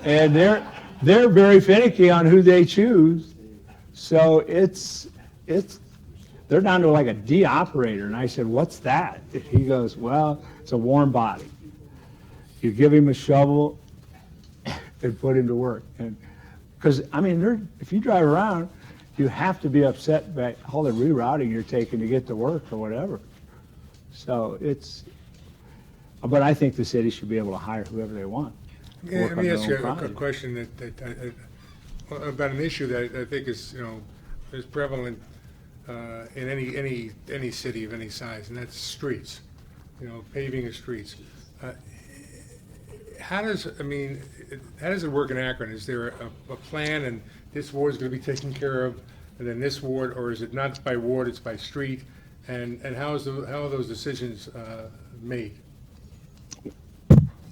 And they're very finicky on who they choose. So they're down to like a D operator. And I said, what's that? He goes, well, it's a warm body. You give him a shovel and put him to work. And because, I mean, if you drive around, you have to be upset by all the rerouting you're taking to get to work or whatever. So but I think the city should be able to hire whoever they want. Yeah, Work let on me their ask own you a project. question about an issue that I think is, is prevalent in any city of any size, and that's streets, paving of streets. How does it work in Akron? Is there a plan and this ward is going to be taken care of, and then this ward, or is it not by ward, it's by street? And how are those decisions made?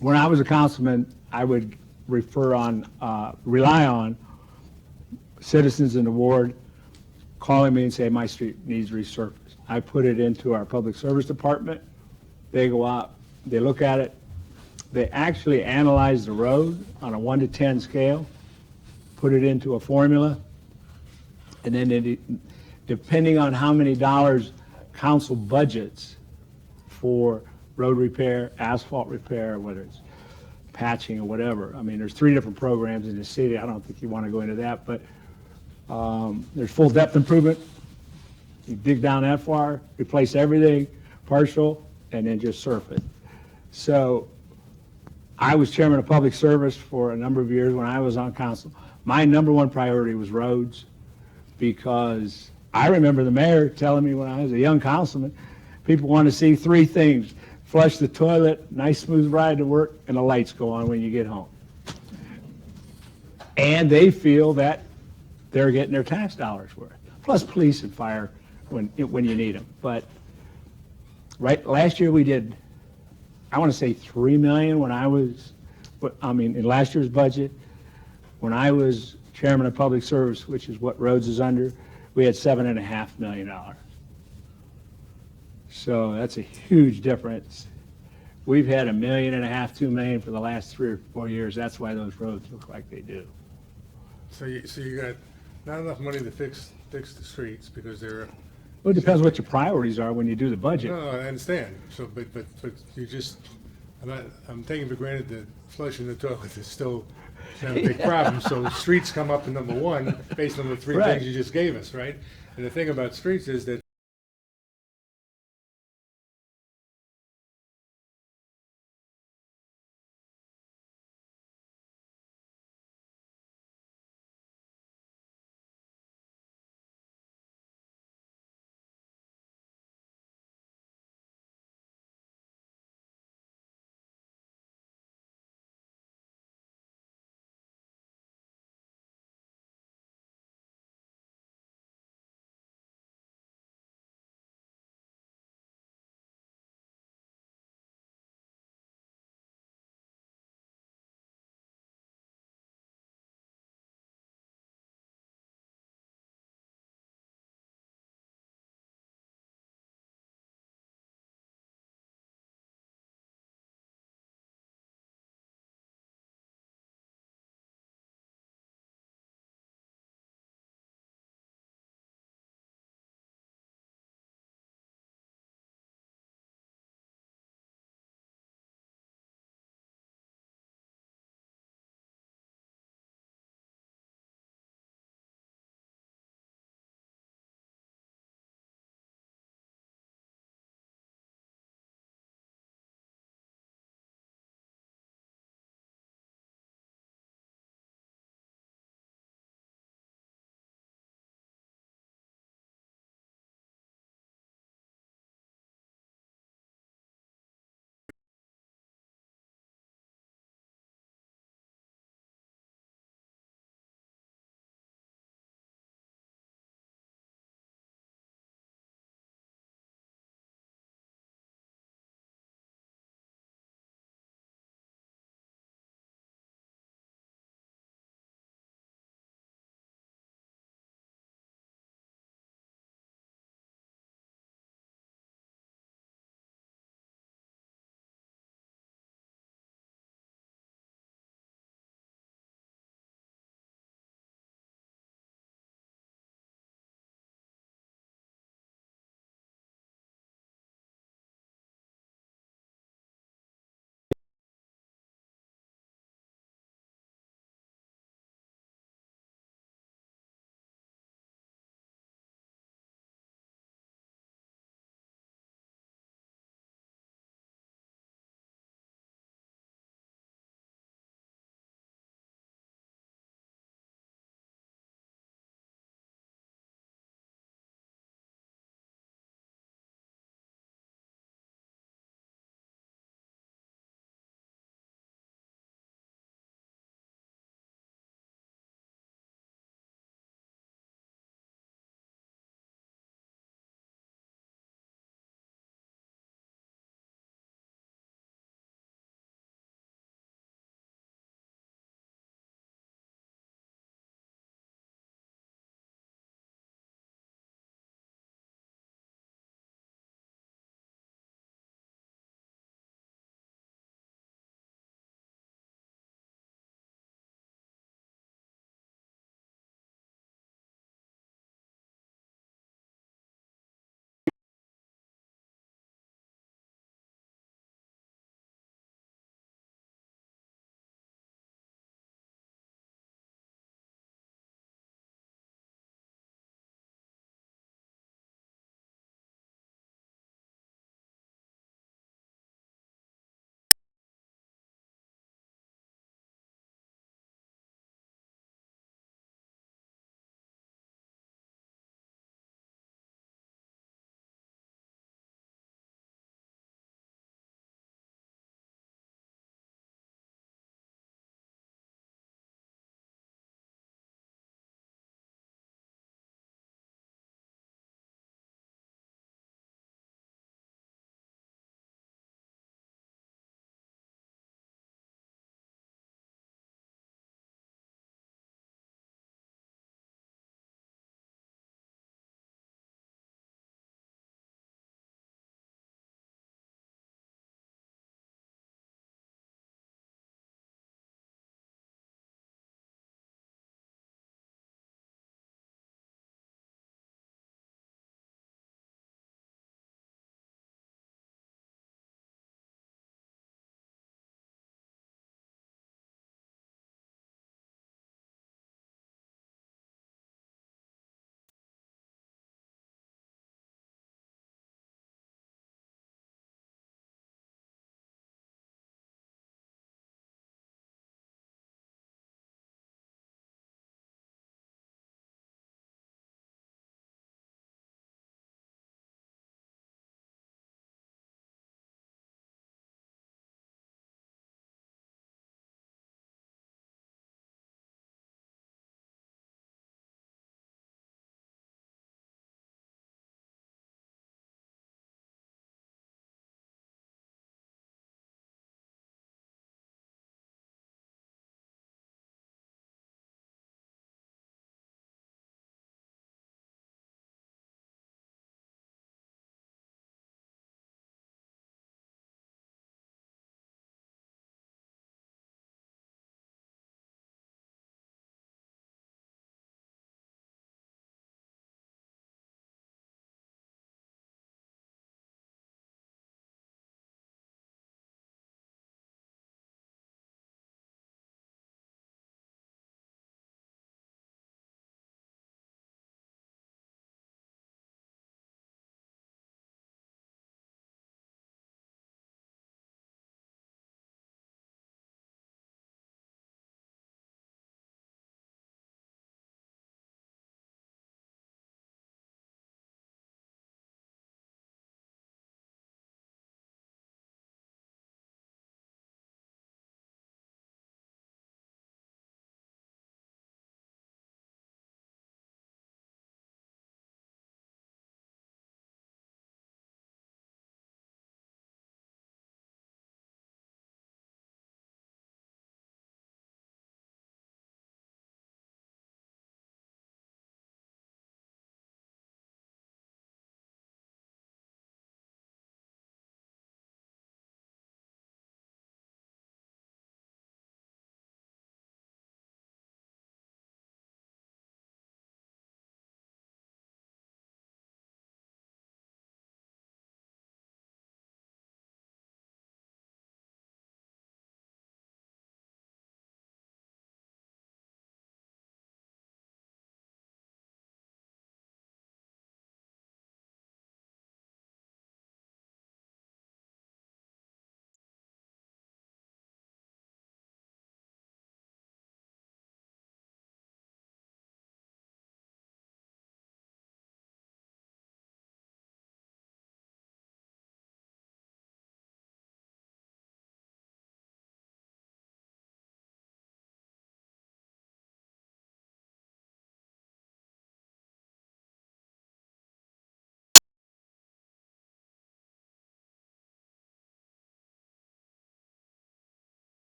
When I was a councilman, I would rely on citizens in the ward calling me and say, my street needs resurfaced. I put it into our public service department. They go out, they look at it. They actually analyze the road on a 1 to 10 scale, put it into a formula, And then depending on how many dollars council budgets for road repair, asphalt repair, whether it's patching or whatever. I mean, there's 3 different programs in the city. I don't think you want to go into that, but there's full depth improvement. You dig down that far, replace everything, partial, and then just surf it. So I was chairman of public service for a number of years when I was on council. My number one priority was roads, because I remember the mayor telling me when I was a young councilman, people want to see 3 things: flush the toilet, nice smooth ride to work, and the lights go on when you get home. And they feel that they're getting their tax dollars worth, plus police and fire when you need them. But last year we did, I want to say 3 million when I was, in last year's budget. When I was chairman of public service, which is what roads is under, we had $7.5 million. So that's a huge difference. We've had $1.5 million, $2 million for the last 3 or 4 years. That's why those roads look like they do. So you got not enough money to fix the streets because they're. Well, it depends what your priorities are when you do the budget. No, I understand. So, but you just, I'm taking for granted that flushing the toilet is still not a big problem. So streets come up to number 1 based on the 3 Right. things you just gave us, right? And the thing about streets is that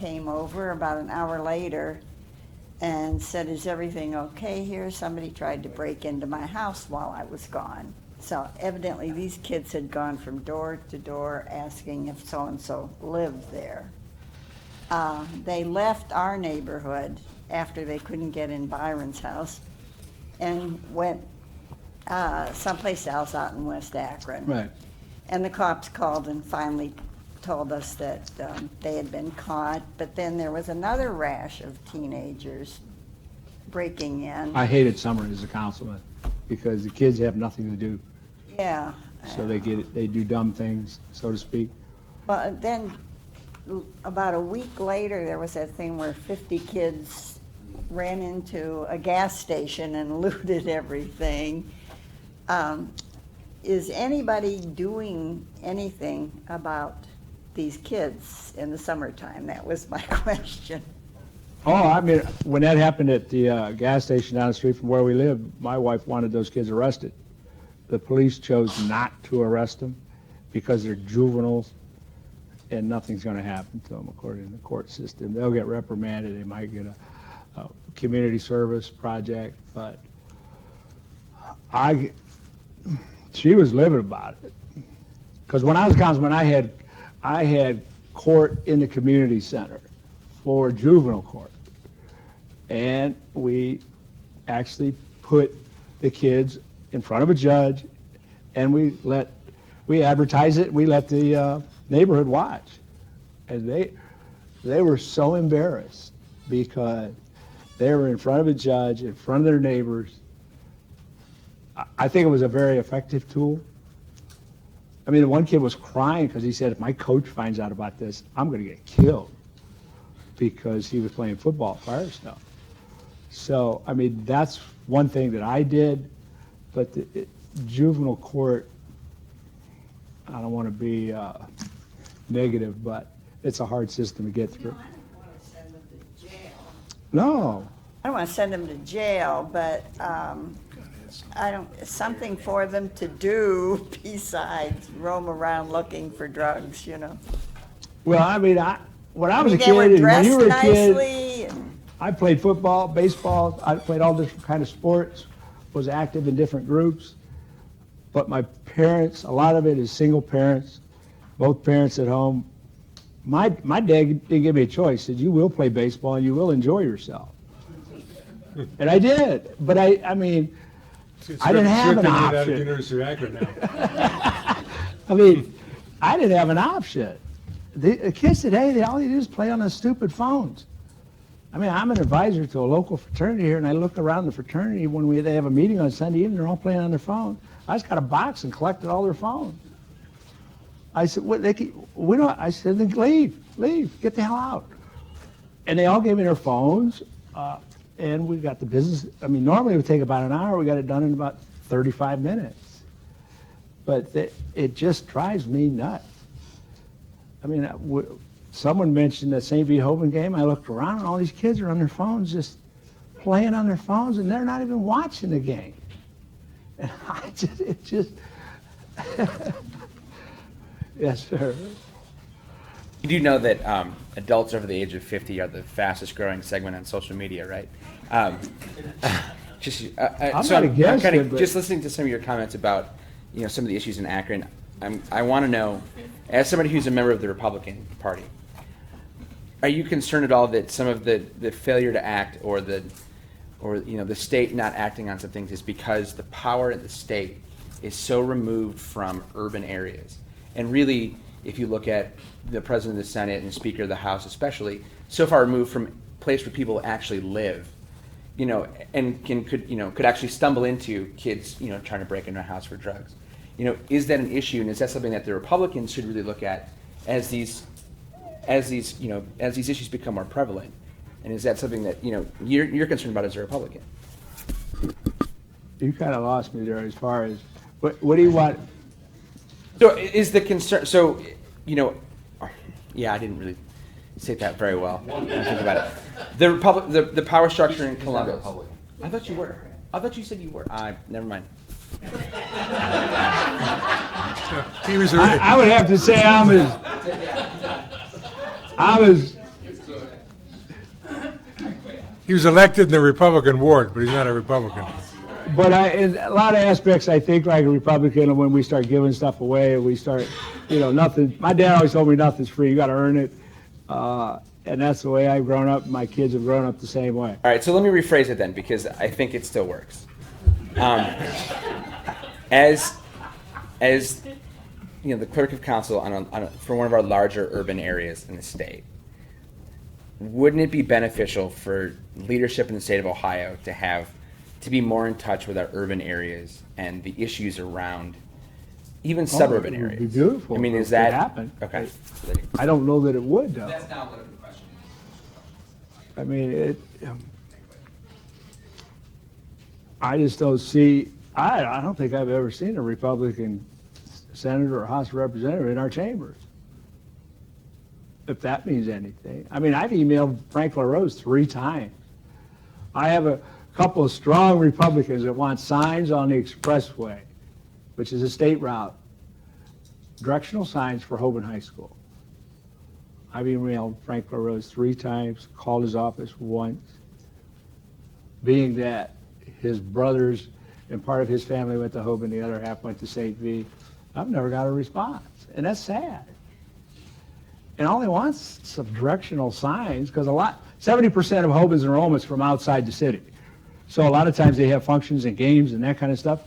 came over about an hour later and said, "Is everything okay here? Somebody tried to break into my house while I was gone." So evidently these kids had gone from door to door asking if so-and-so lived there. They left our neighborhood after they couldn't get in Byron's house and went someplace else out in West Akron. Right. And the cops called and finally told us that they had been caught, but then there was another rash of teenagers breaking in. I hated summer as a councilman because the kids have nothing to do, Yeah. so they do dumb things, so to speak. Well, then, about a week later, there was that thing where 50 kids ran into a gas station and looted everything. Is anybody doing anything about these kids in the summertime? That was my question. Oh, I mean, when that happened at the gas station down the street from where we live, my wife wanted those kids arrested. The police chose not to arrest them because they're juveniles and nothing's going to happen to them according to the court system. They'll get reprimanded, they might get a community service project, but she was livid about it. Because when I was councilman, I had court in the community center for juvenile court. And we actually put the kids in front of a judge and we advertised it, we let the neighborhood watch. And they were so embarrassed because they were in front of a judge, in front of their neighbors. I think it was a very effective tool. I mean, the one kid was crying because he said, if my coach finds out about this, I'm going to get killed, because he was playing football at Firestone. So, I mean, that's one thing that I did, but the juvenile court, I don't want to be negative, but it's a hard system to get through. I don't want to send them to jail. No. I don't want to send them to jail, but something for them to do besides roam around looking for drugs, you know. Well, I mean, when I was a They were kid, and when dressed you were a kid, nicely. And I played football, baseball, I played all different kind of sports, was active in different groups. But my parents, a lot of it is single parents, both parents at home. My dad didn't give me a choice. He said, you will play baseball and you will enjoy yourself. And I did. But I mean, I didn't have an option. At the University of Akron now. I mean, I didn't have an option. The kids today, all they do is play on those stupid phones. I mean, I'm an advisor to a local fraternity here, and I look around the fraternity when they have a meeting on Sunday evening, they're all playing on their phone. I just got a box and collected all their phones. I said, I said, then leave, get the hell out. And they all gave me their phones, and we got the business. I mean, normally it would take about an hour. We got it done in about 35 minutes. But it just drives me nuts. I mean, someone mentioned the St. V. Hovind game. I looked around, and all these kids are on their phones, just playing on their phones, and they're not even watching the game. And yes, sir. You do know that adults over the age of 50 are the fastest growing segment on social media, right? I'm not against it, but just listening to some of your comments about, some of the issues in Akron. I want to know, as somebody who's a member of the Republican Party, are you concerned at all that some of the failure to act or the state not acting on some things is because the power in the state is so removed from urban areas? And really, if you look at the President of the Senate and Speaker of the House especially, so far removed from a place where people actually live, and could actually stumble into kids, trying to break into a house for drugs. Is that an issue, and is that something that the Republicans should really look at as these issues become more prevalent? And is that something that you're concerned about as a Republican? You kind of lost me there as far as what do you want? So is the concern? So yeah, I didn't really say that very well. When I think about it, the power structure in Columbus. I thought you were. I thought you said you were. Never mind. He was I would have to say I'm as He was elected in the Republican ward, but he's not a Republican. But in a lot of aspects, I think like a Republican, when we start giving stuff away, we start, nothing. My dad always told me nothing's free. You got to earn it. And that's the way I've grown up. My kids have grown up the same way. All right, so let me rephrase it then, because I think it still works. As the clerk of council for one of our larger urban areas in the state, wouldn't it be beneficial for leadership in the state of Ohio to be more in touch with our urban areas and the issues around even suburban areas? It would be beautiful. I mean, if is that it happened? Okay? I don't know that it would, though. That's not what the question is. I mean, I just don't see. I don't think I've ever seen a Republican senator or House representative in our chambers, if that means anything. I mean, I've emailed Frank LaRose 3 times. I have a couple of strong Republicans that want signs on the expressway, which is a state route, directional signs for Hoban High School. I've emailed Frank LaRose 3 times, called his office once, being that his brothers and part of his family went to Hoban, the other half went to St. V. I've never got a response, and that's sad. And all he wants is some directional signs, because 70% of Hoban's enrollment's from outside the city. So a lot of times they have functions and games and that kind of stuff.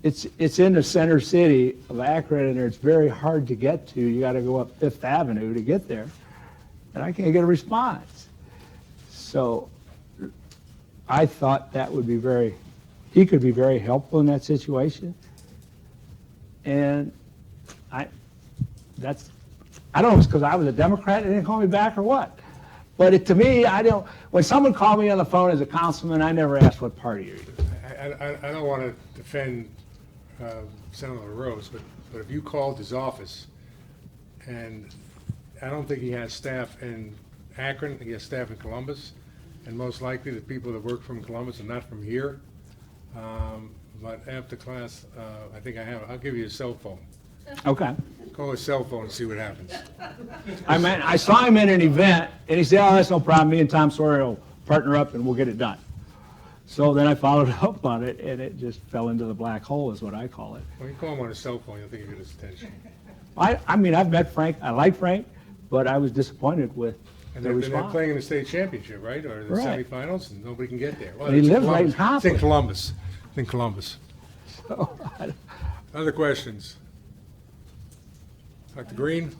It's in the center city of Akron, and it's very hard to get to. You got to go up Fifth Avenue to get there, and I can't get a response. So I thought that would be he could be very helpful in that situation. And I don't know if it's because I was a Democrat and they didn't call me back or what. But to me, when someone called me on the phone as a councilman, I never asked what party are you. I don't want to defend Senator LaRose, but if you called his office, and I don't think he has staff in Akron, he has staff in Columbus, and most likely the people that work from Columbus are not from here. But after class, I think I'll give you a cell phone. Okay. Call his cell phone and see what happens. I saw him in an event, and he said, "Oh, that's no problem. Me and Tom Sawyer will partner up and we'll get it done." So then I followed up on it, and it just fell into the black hole, is what I call it. When you call him on his cell phone, you'll think you get his attention. I mean, I've met Frank. I like Frank, but I was disappointed with And the they're response. playing in the state championship, right? Or the Right. semifinals, and nobody can get there. Well, He it's lives right in Columbus. It's in Copley. Columbus. It's in Columbus. So, Other questions? Dr. Green?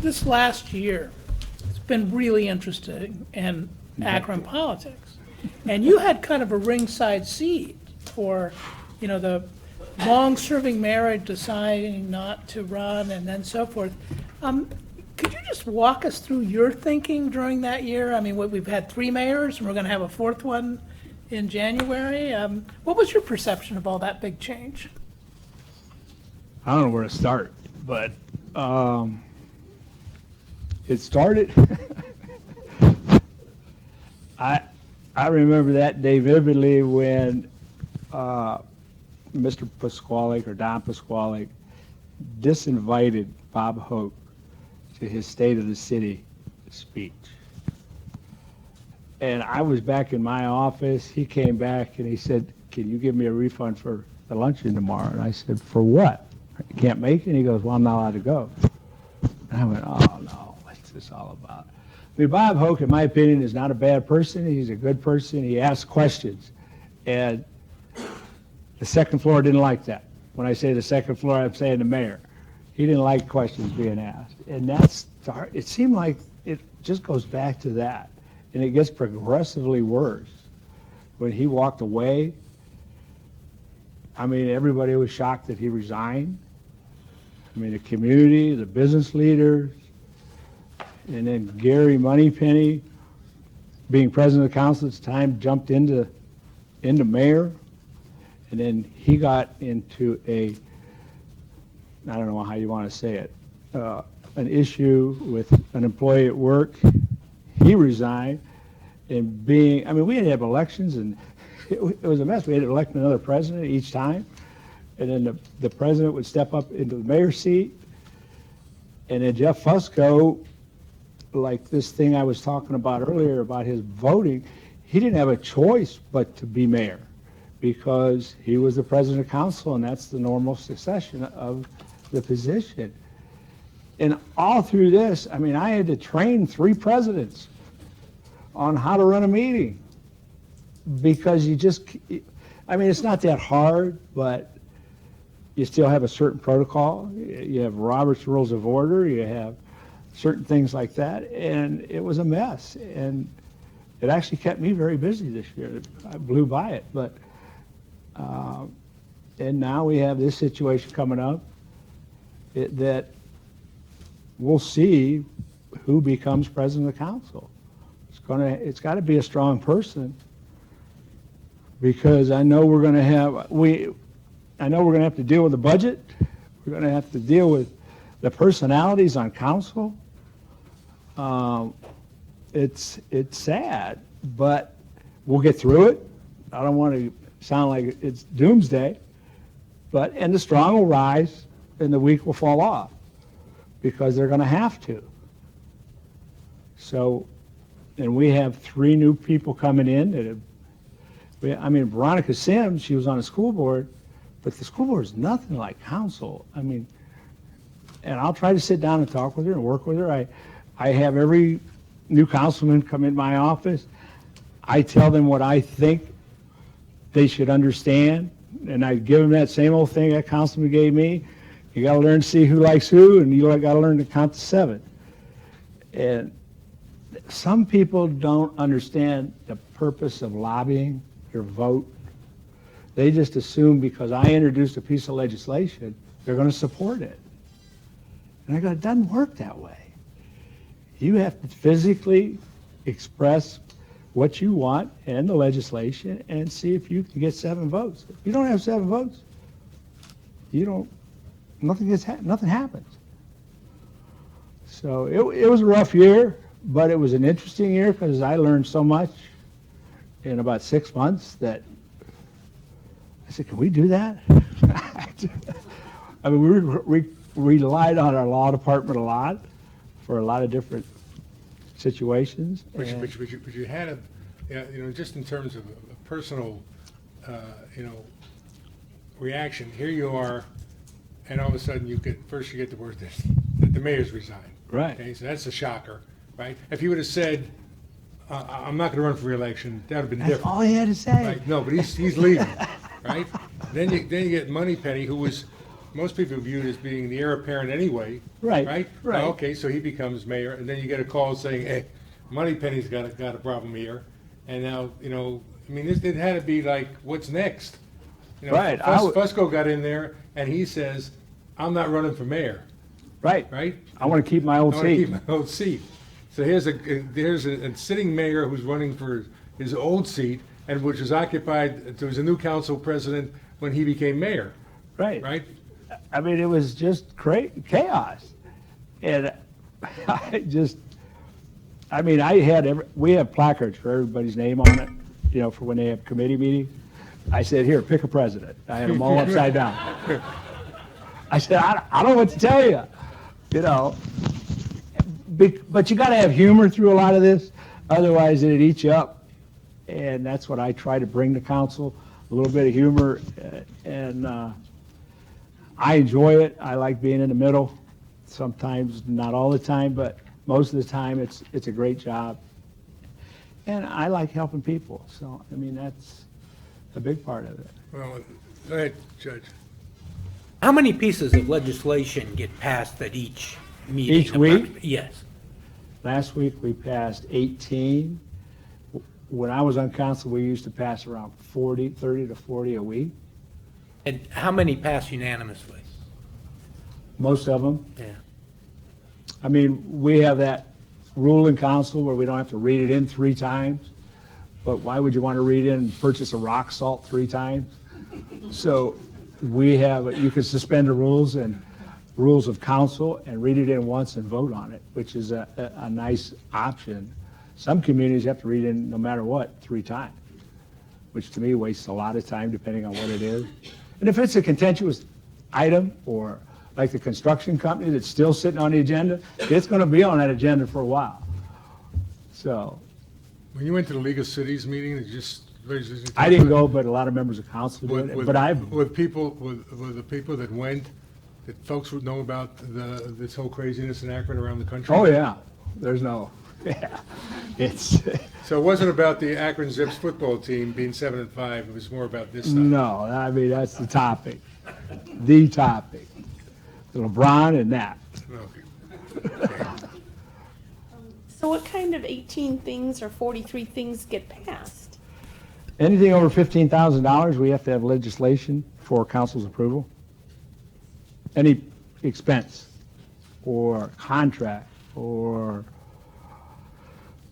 This last year, it's been really interesting in Akron politics. And you had kind of a ringside seat for, the long-serving mayor deciding not to run and then so forth. Could you just walk us through your thinking during that year? I mean, we've had 3 mayors, and we're going to have a 4th one in January. What was your perception of all that big change? I don't know where to start, but it started. I remember that day vividly when Mr. Pasquale or Don Pasquale disinvited Bob Hope to his State of the City speech. And I was back in my office. He came back and he said, "Can you give me a refund for the luncheon tomorrow?" And I said, "For what? You can't make it?" And he goes, "Well, I'm not allowed to go." And I went, "Oh, no, what's this all about?" I mean, Bob Hoke, in my opinion, is not a bad person. He's a good person. He asks questions. And the second floor didn't like that. When I say the second floor, I'm saying the mayor. He didn't like questions being asked. And it seemed like it just goes back to that. And it gets progressively worse. When he walked away, I mean, everybody was shocked that he resigned. I mean, the community, the business leaders, and then Gary Moneypenny, being president of the council at the time, jumped into mayor. And then he got into I don't know how you want to say it, an issue with an employee at work. He resigned, and we had to have elections, and it was a mess. We had to elect another president each time, and then the president would step up into the mayor's seat, and then Jeff Fusco like this thing I was talking about earlier about his voting, he didn't have a choice but to be mayor because he was the president of council, and that's the normal succession of the position. And all through this, I mean, I had to train 3 presidents on how to run a meeting because you just, I mean, it's not that hard, but you still have a certain protocol. You have Robert's Rules of Order, you have certain things like that, and it was a mess. And it actually kept me very busy this year. I blew by it, but, and now we have this situation coming up that we'll see who becomes president of the council. It's got to be a strong person because I know we're going to have to deal with the budget. We're going to have to deal with the personalities on council. It's sad, but we'll get through it. I don't want to sound like it's doomsday, and the strong will rise and the weak will fall off because they're going to have to. So, and we have 3 new people coming in that have, I mean, Veronica Sims, she was on the school board, but the school board is nothing like council. I mean, and I'll try to sit down and talk with her and work with her. I have every new councilman come in my office. I tell them what I think they should understand, and I give them that same old thing that councilman gave me. You got to learn to see who likes who, and you got to learn to count to 7. And some people don't understand the purpose of lobbying, your vote. They just assume because I introduced a piece of legislation, they're going to support it. And I go, it doesn't work that way. You have to physically express what you want in the legislation and see if you can get 7 votes. If you don't have 7 votes, nothing happens. So it was a rough year, but it was an interesting year because I learned so much in about 6 months that I said, can we do that? I mean, we relied on our law department a lot for a lot of different situations. But you had just in terms of a personal, reaction, here you are, and all of a sudden you get the word that the mayor's resigned. Right. Okay, so that's a shocker, right? If he would have said, I'm not going to run for re-election, that would have been That's different. all he had to say. Right? No, but he's leaving, right? Then you get Moneypenny, who was most people viewed as being the heir apparent anyway. Right, Right? right. Okay, so he becomes mayor, and then you get a call saying, hey, Moneypenny's got a problem here. And now, I mean, it had to be like, what's next? Right, Fusco got in there, and he says, I'm not running for mayor, Right. right? I want to keep my old I want to seat. keep my old seat. So here's a sitting mayor who's running for his old seat, and which was occupied, there was a new council president when he became mayor, Right. right? I mean, it was just chaos. And we have placards for everybody's name on it, for when they have committee meetings. I said, here, pick a president. I had them all upside down. I said, I don't know what to tell you, But you got to have humor through a lot of this, otherwise it'd eat you up. And that's what I try to bring to council, a little bit of humor. And I enjoy it. I like being in the middle. Sometimes, not all the time, but most of the time, it's a great job. And I like helping people. So, I mean, that's a big part of it. Well, go ahead, Judge. How many pieces of legislation get passed at each meeting? Each week? Yes. Last week, we passed 18. When I was on council, we used to pass around 30 to 40 a week. And how many pass unanimously? Most of them. Yeah. I mean, we have that rule in council where we don't have to read it in 3 times. But why would you want to read in and purchase a rock salt 3 times? So you can suspend the rules and rules of council and read it in once and vote on it, which is a nice option. Some communities have to read in no matter what 3 times, which to me wastes a lot of time depending on what it is. And if it's a contentious item or like the construction company that's still sitting on the agenda, it's going to be on that agenda for a while. So, When you went to the League of Cities meeting, it just. I didn't go, but a lot of members of council did, but I've, With the people that went, that folks would know about this whole craziness in Akron around the country? oh yeah, there's no, yeah, it's, So it wasn't about the Akron Zips football team being 7-5, it was more about this stuff? no, I mean, that's the topic, the topic. LeBron and that. Okay. So what kind of 18 things or 43 things get passed? Anything over $15,000, we have to have legislation for council's approval. Any expense or contract or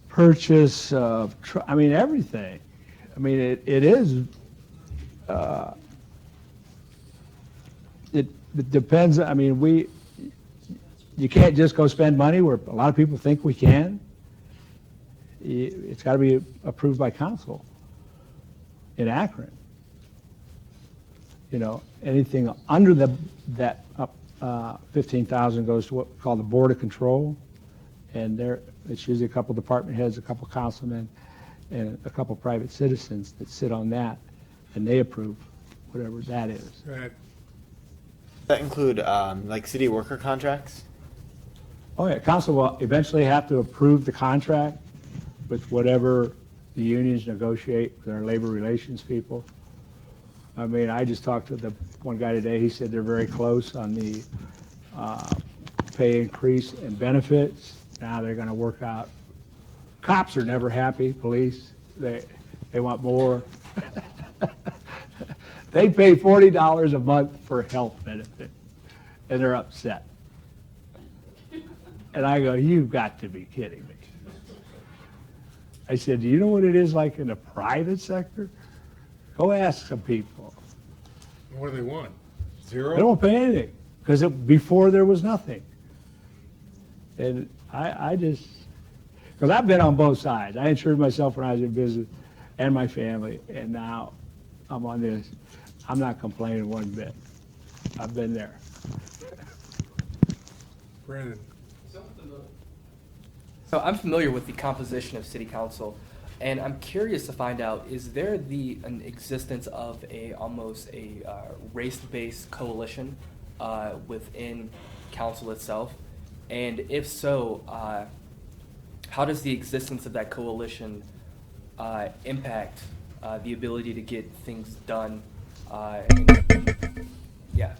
purchase of, I mean, everything. I mean, it is, it depends, I mean, you can't just go spend money where a lot of people think we can. It's got to be approved by council in Akron. You know, anything under that 15,000 goes to what we call the Board of Control, and it's usually a couple department heads, a couple councilmen, and a couple private citizens that sit on that, and they approve whatever that is. Right. Does that include like city worker contracts? Oh yeah, council will eventually have to approve the contract with whatever the unions negotiate with our labor relations people. I mean, I just talked to the one guy today, he said they're very close on the pay increase and benefits. Now they're gonna work out. Cops are never happy, police, they want more. They pay $40 a month for health benefit, and they're upset. And I go, you've got to be kidding me. I said, do you know what it is like in the private sector? Go ask some people. What do they want? They Zero? don't pay anything, because before there was nothing. And I just, because I've been on both sides. I insured myself when I was in business and my family, and now I'm on this. I'm not complaining one bit. I've been there. Brandon? So I'm familiar with the composition of city council, and I'm curious to find out, is there an existence of almost a race-based coalition within council itself? And if so, how does the existence of that coalition impact the ability to get things done? Yeah.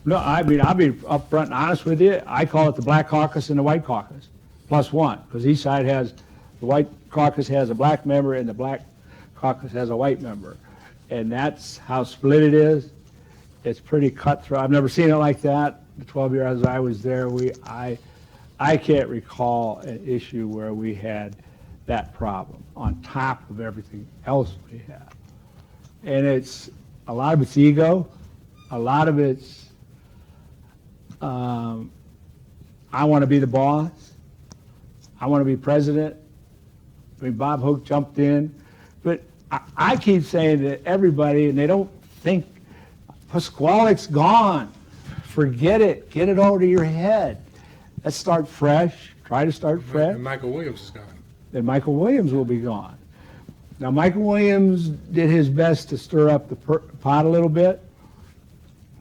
No, I mean, I'll be upfront and honest with you. I call it the Black Caucus and the White Caucus, +1, because each side has, the White Caucus has a black member and the Black Caucus has a white member. And that's how split it is. It's pretty cutthroat. I've never seen it like that. The 12 years I was there, I can't recall an issue where we had that problem on top of everything else we had. And a lot of it's ego, a lot of it's, I want to be the boss. I want to be president. I mean, Bob Hook jumped in. But I keep saying to everybody, and they don't think, Pasquale's gone. Forget it. Get it over to your head. Let's start fresh. Try to start fresh. And Michael Williams is gone. Then Michael Williams will be gone. Now, Michael Williams did his best to stir up the pot a little bit.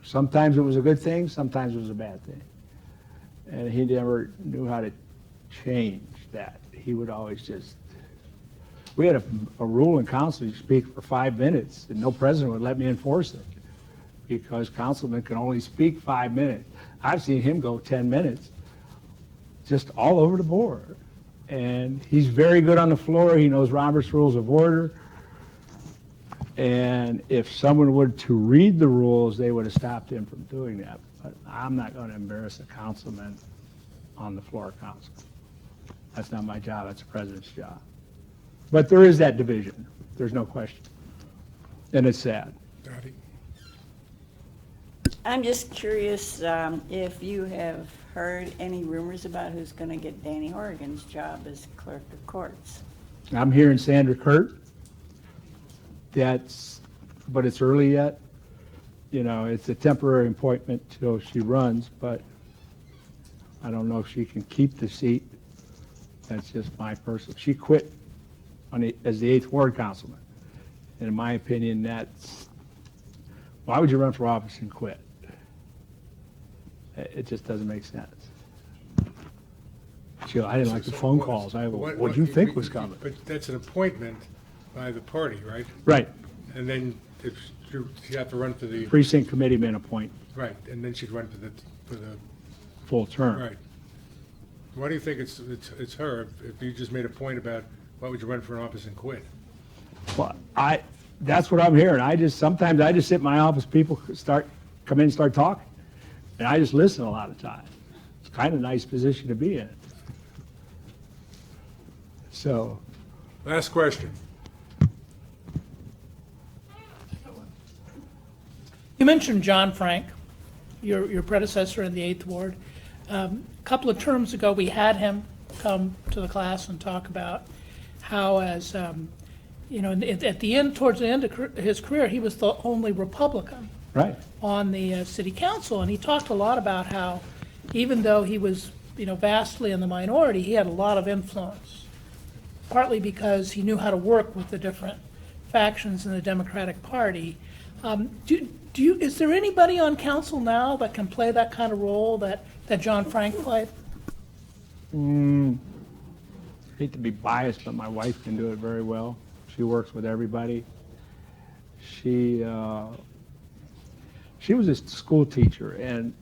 Sometimes it was a good thing, sometimes it was a bad thing. And he never knew how to change that. He would always just, we had a rule in council, you speak for 5 minutes, and no president would let me enforce it, because councilmen can only speak 5 minutes. I've seen him go 10 minutes, just all over the board. And he's very good on the floor, he knows Robert's Rules of Order. And if someone were to read the rules, they would have stopped him from doing that. But I'm not going to embarrass a councilman on the floor of council. That's not my job, that's the president's job. But there is that division, there's no question. And it's sad. Dottie? I'm just curious if you have heard any rumors about who's going to get Danny Horrigan's job as clerk of courts. I'm hearing Sandra Kurt. But it's early yet. You know, it's a temporary appointment till she runs, but I don't know if she can keep the seat. That's just my personal, she quit as the 8th Ward councilman. And in my opinion, why would you run for office and quit? It just doesn't make sense. I didn't like the phone calls. What'd you think was coming? But that's an appointment by the party, right? Right. And then if she had to run for the, Precinct committeemen appoint right, and then she'd run for the, full term. right. Why do you think it's her? If you just made a point about why would you run for an office and quit? Well, that's what I'm hearing. Sometimes I just sit in my office, people come in and start talking, and I just listen a lot of times. It's kind of a nice position to be in. So, Last question. You mentioned John Frank, your predecessor in the 8th Ward. A couple of terms ago, we had him come to the class and talk about how, as at the end, towards the end of his career, he was the only Republican right. on the city council, and he talked a lot about how, even though he was vastly in the minority, he had a lot of influence, partly because he knew how to work with the different factions in the Democratic Party. Is there anybody on council now that can play that kind of role that John Frank played? Hate to be biased, but my wife can do it very well. She works with everybody. She was a school teacher, and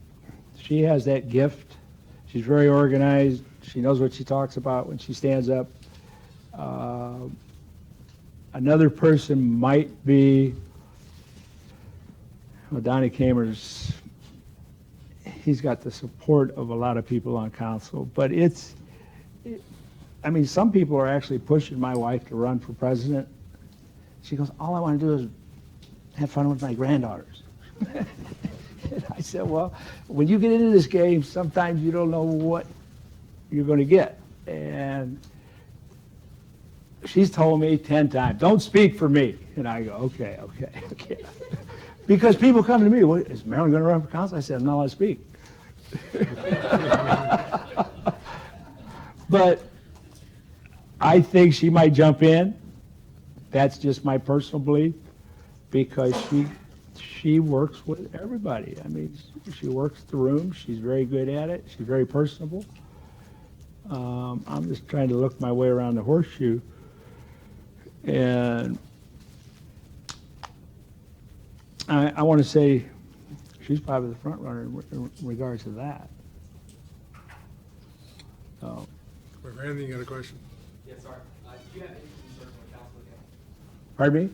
she has that gift. She's very organized. She knows what she talks about when she stands up. Another person might be, well, Donnie Kamer's, he's got the support of a lot of people on council, but some people are actually pushing my wife to run for president. She goes, all I want to do is have fun with my granddaughters. And I said, well, when you get into this game, sometimes you don't know what you're going to get. And she's told me 10 times, don't speak for me. And I go, okay. Because people come to me, well, is Marilyn going to run for council? I said, I'm not allowed to speak. But I think she might jump in. That's just my personal belief, because she works with everybody. I mean, she works the room. She's very good at it. She's very personable. I'm just trying to look my way around the horseshoe. And I want to say she's probably the front runner in regards to that. So. Randy, you got a question? Yes, sorry. Do you have interest in serving on council again? Pardon me?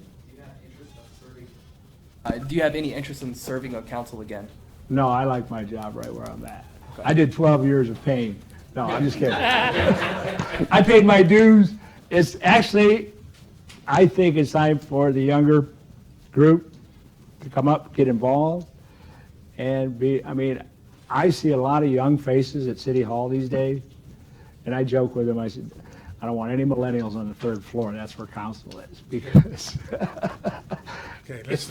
Do you have any interest in serving on council again? No, I like my job right where I'm at. Okay. I did 12 years of pain. No, I'm just kidding. I paid my dues. It's actually, I think it's time for the younger group to come up, get involved, and I see a lot of young faces at City Hall these days, and I joke with them, I said, I don't want any millennials on the 3rd floor, that's where council is, because Okay, let's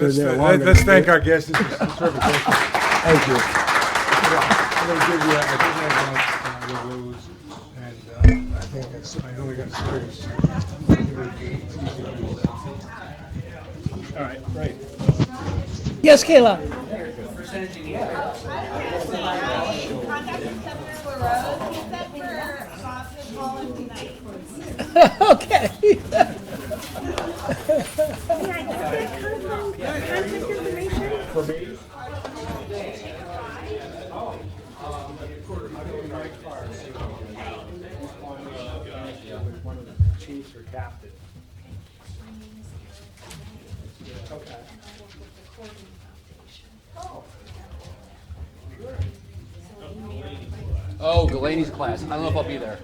thank our guests. This was terrific. Thank you. I'm going to give you, I think I got the rules, and I only got stories. All right, great. Yes, Kayla? Okay. For me? One of the chiefs or captain. Okay. Oh, Delaney's class. I don't know if I'll be there.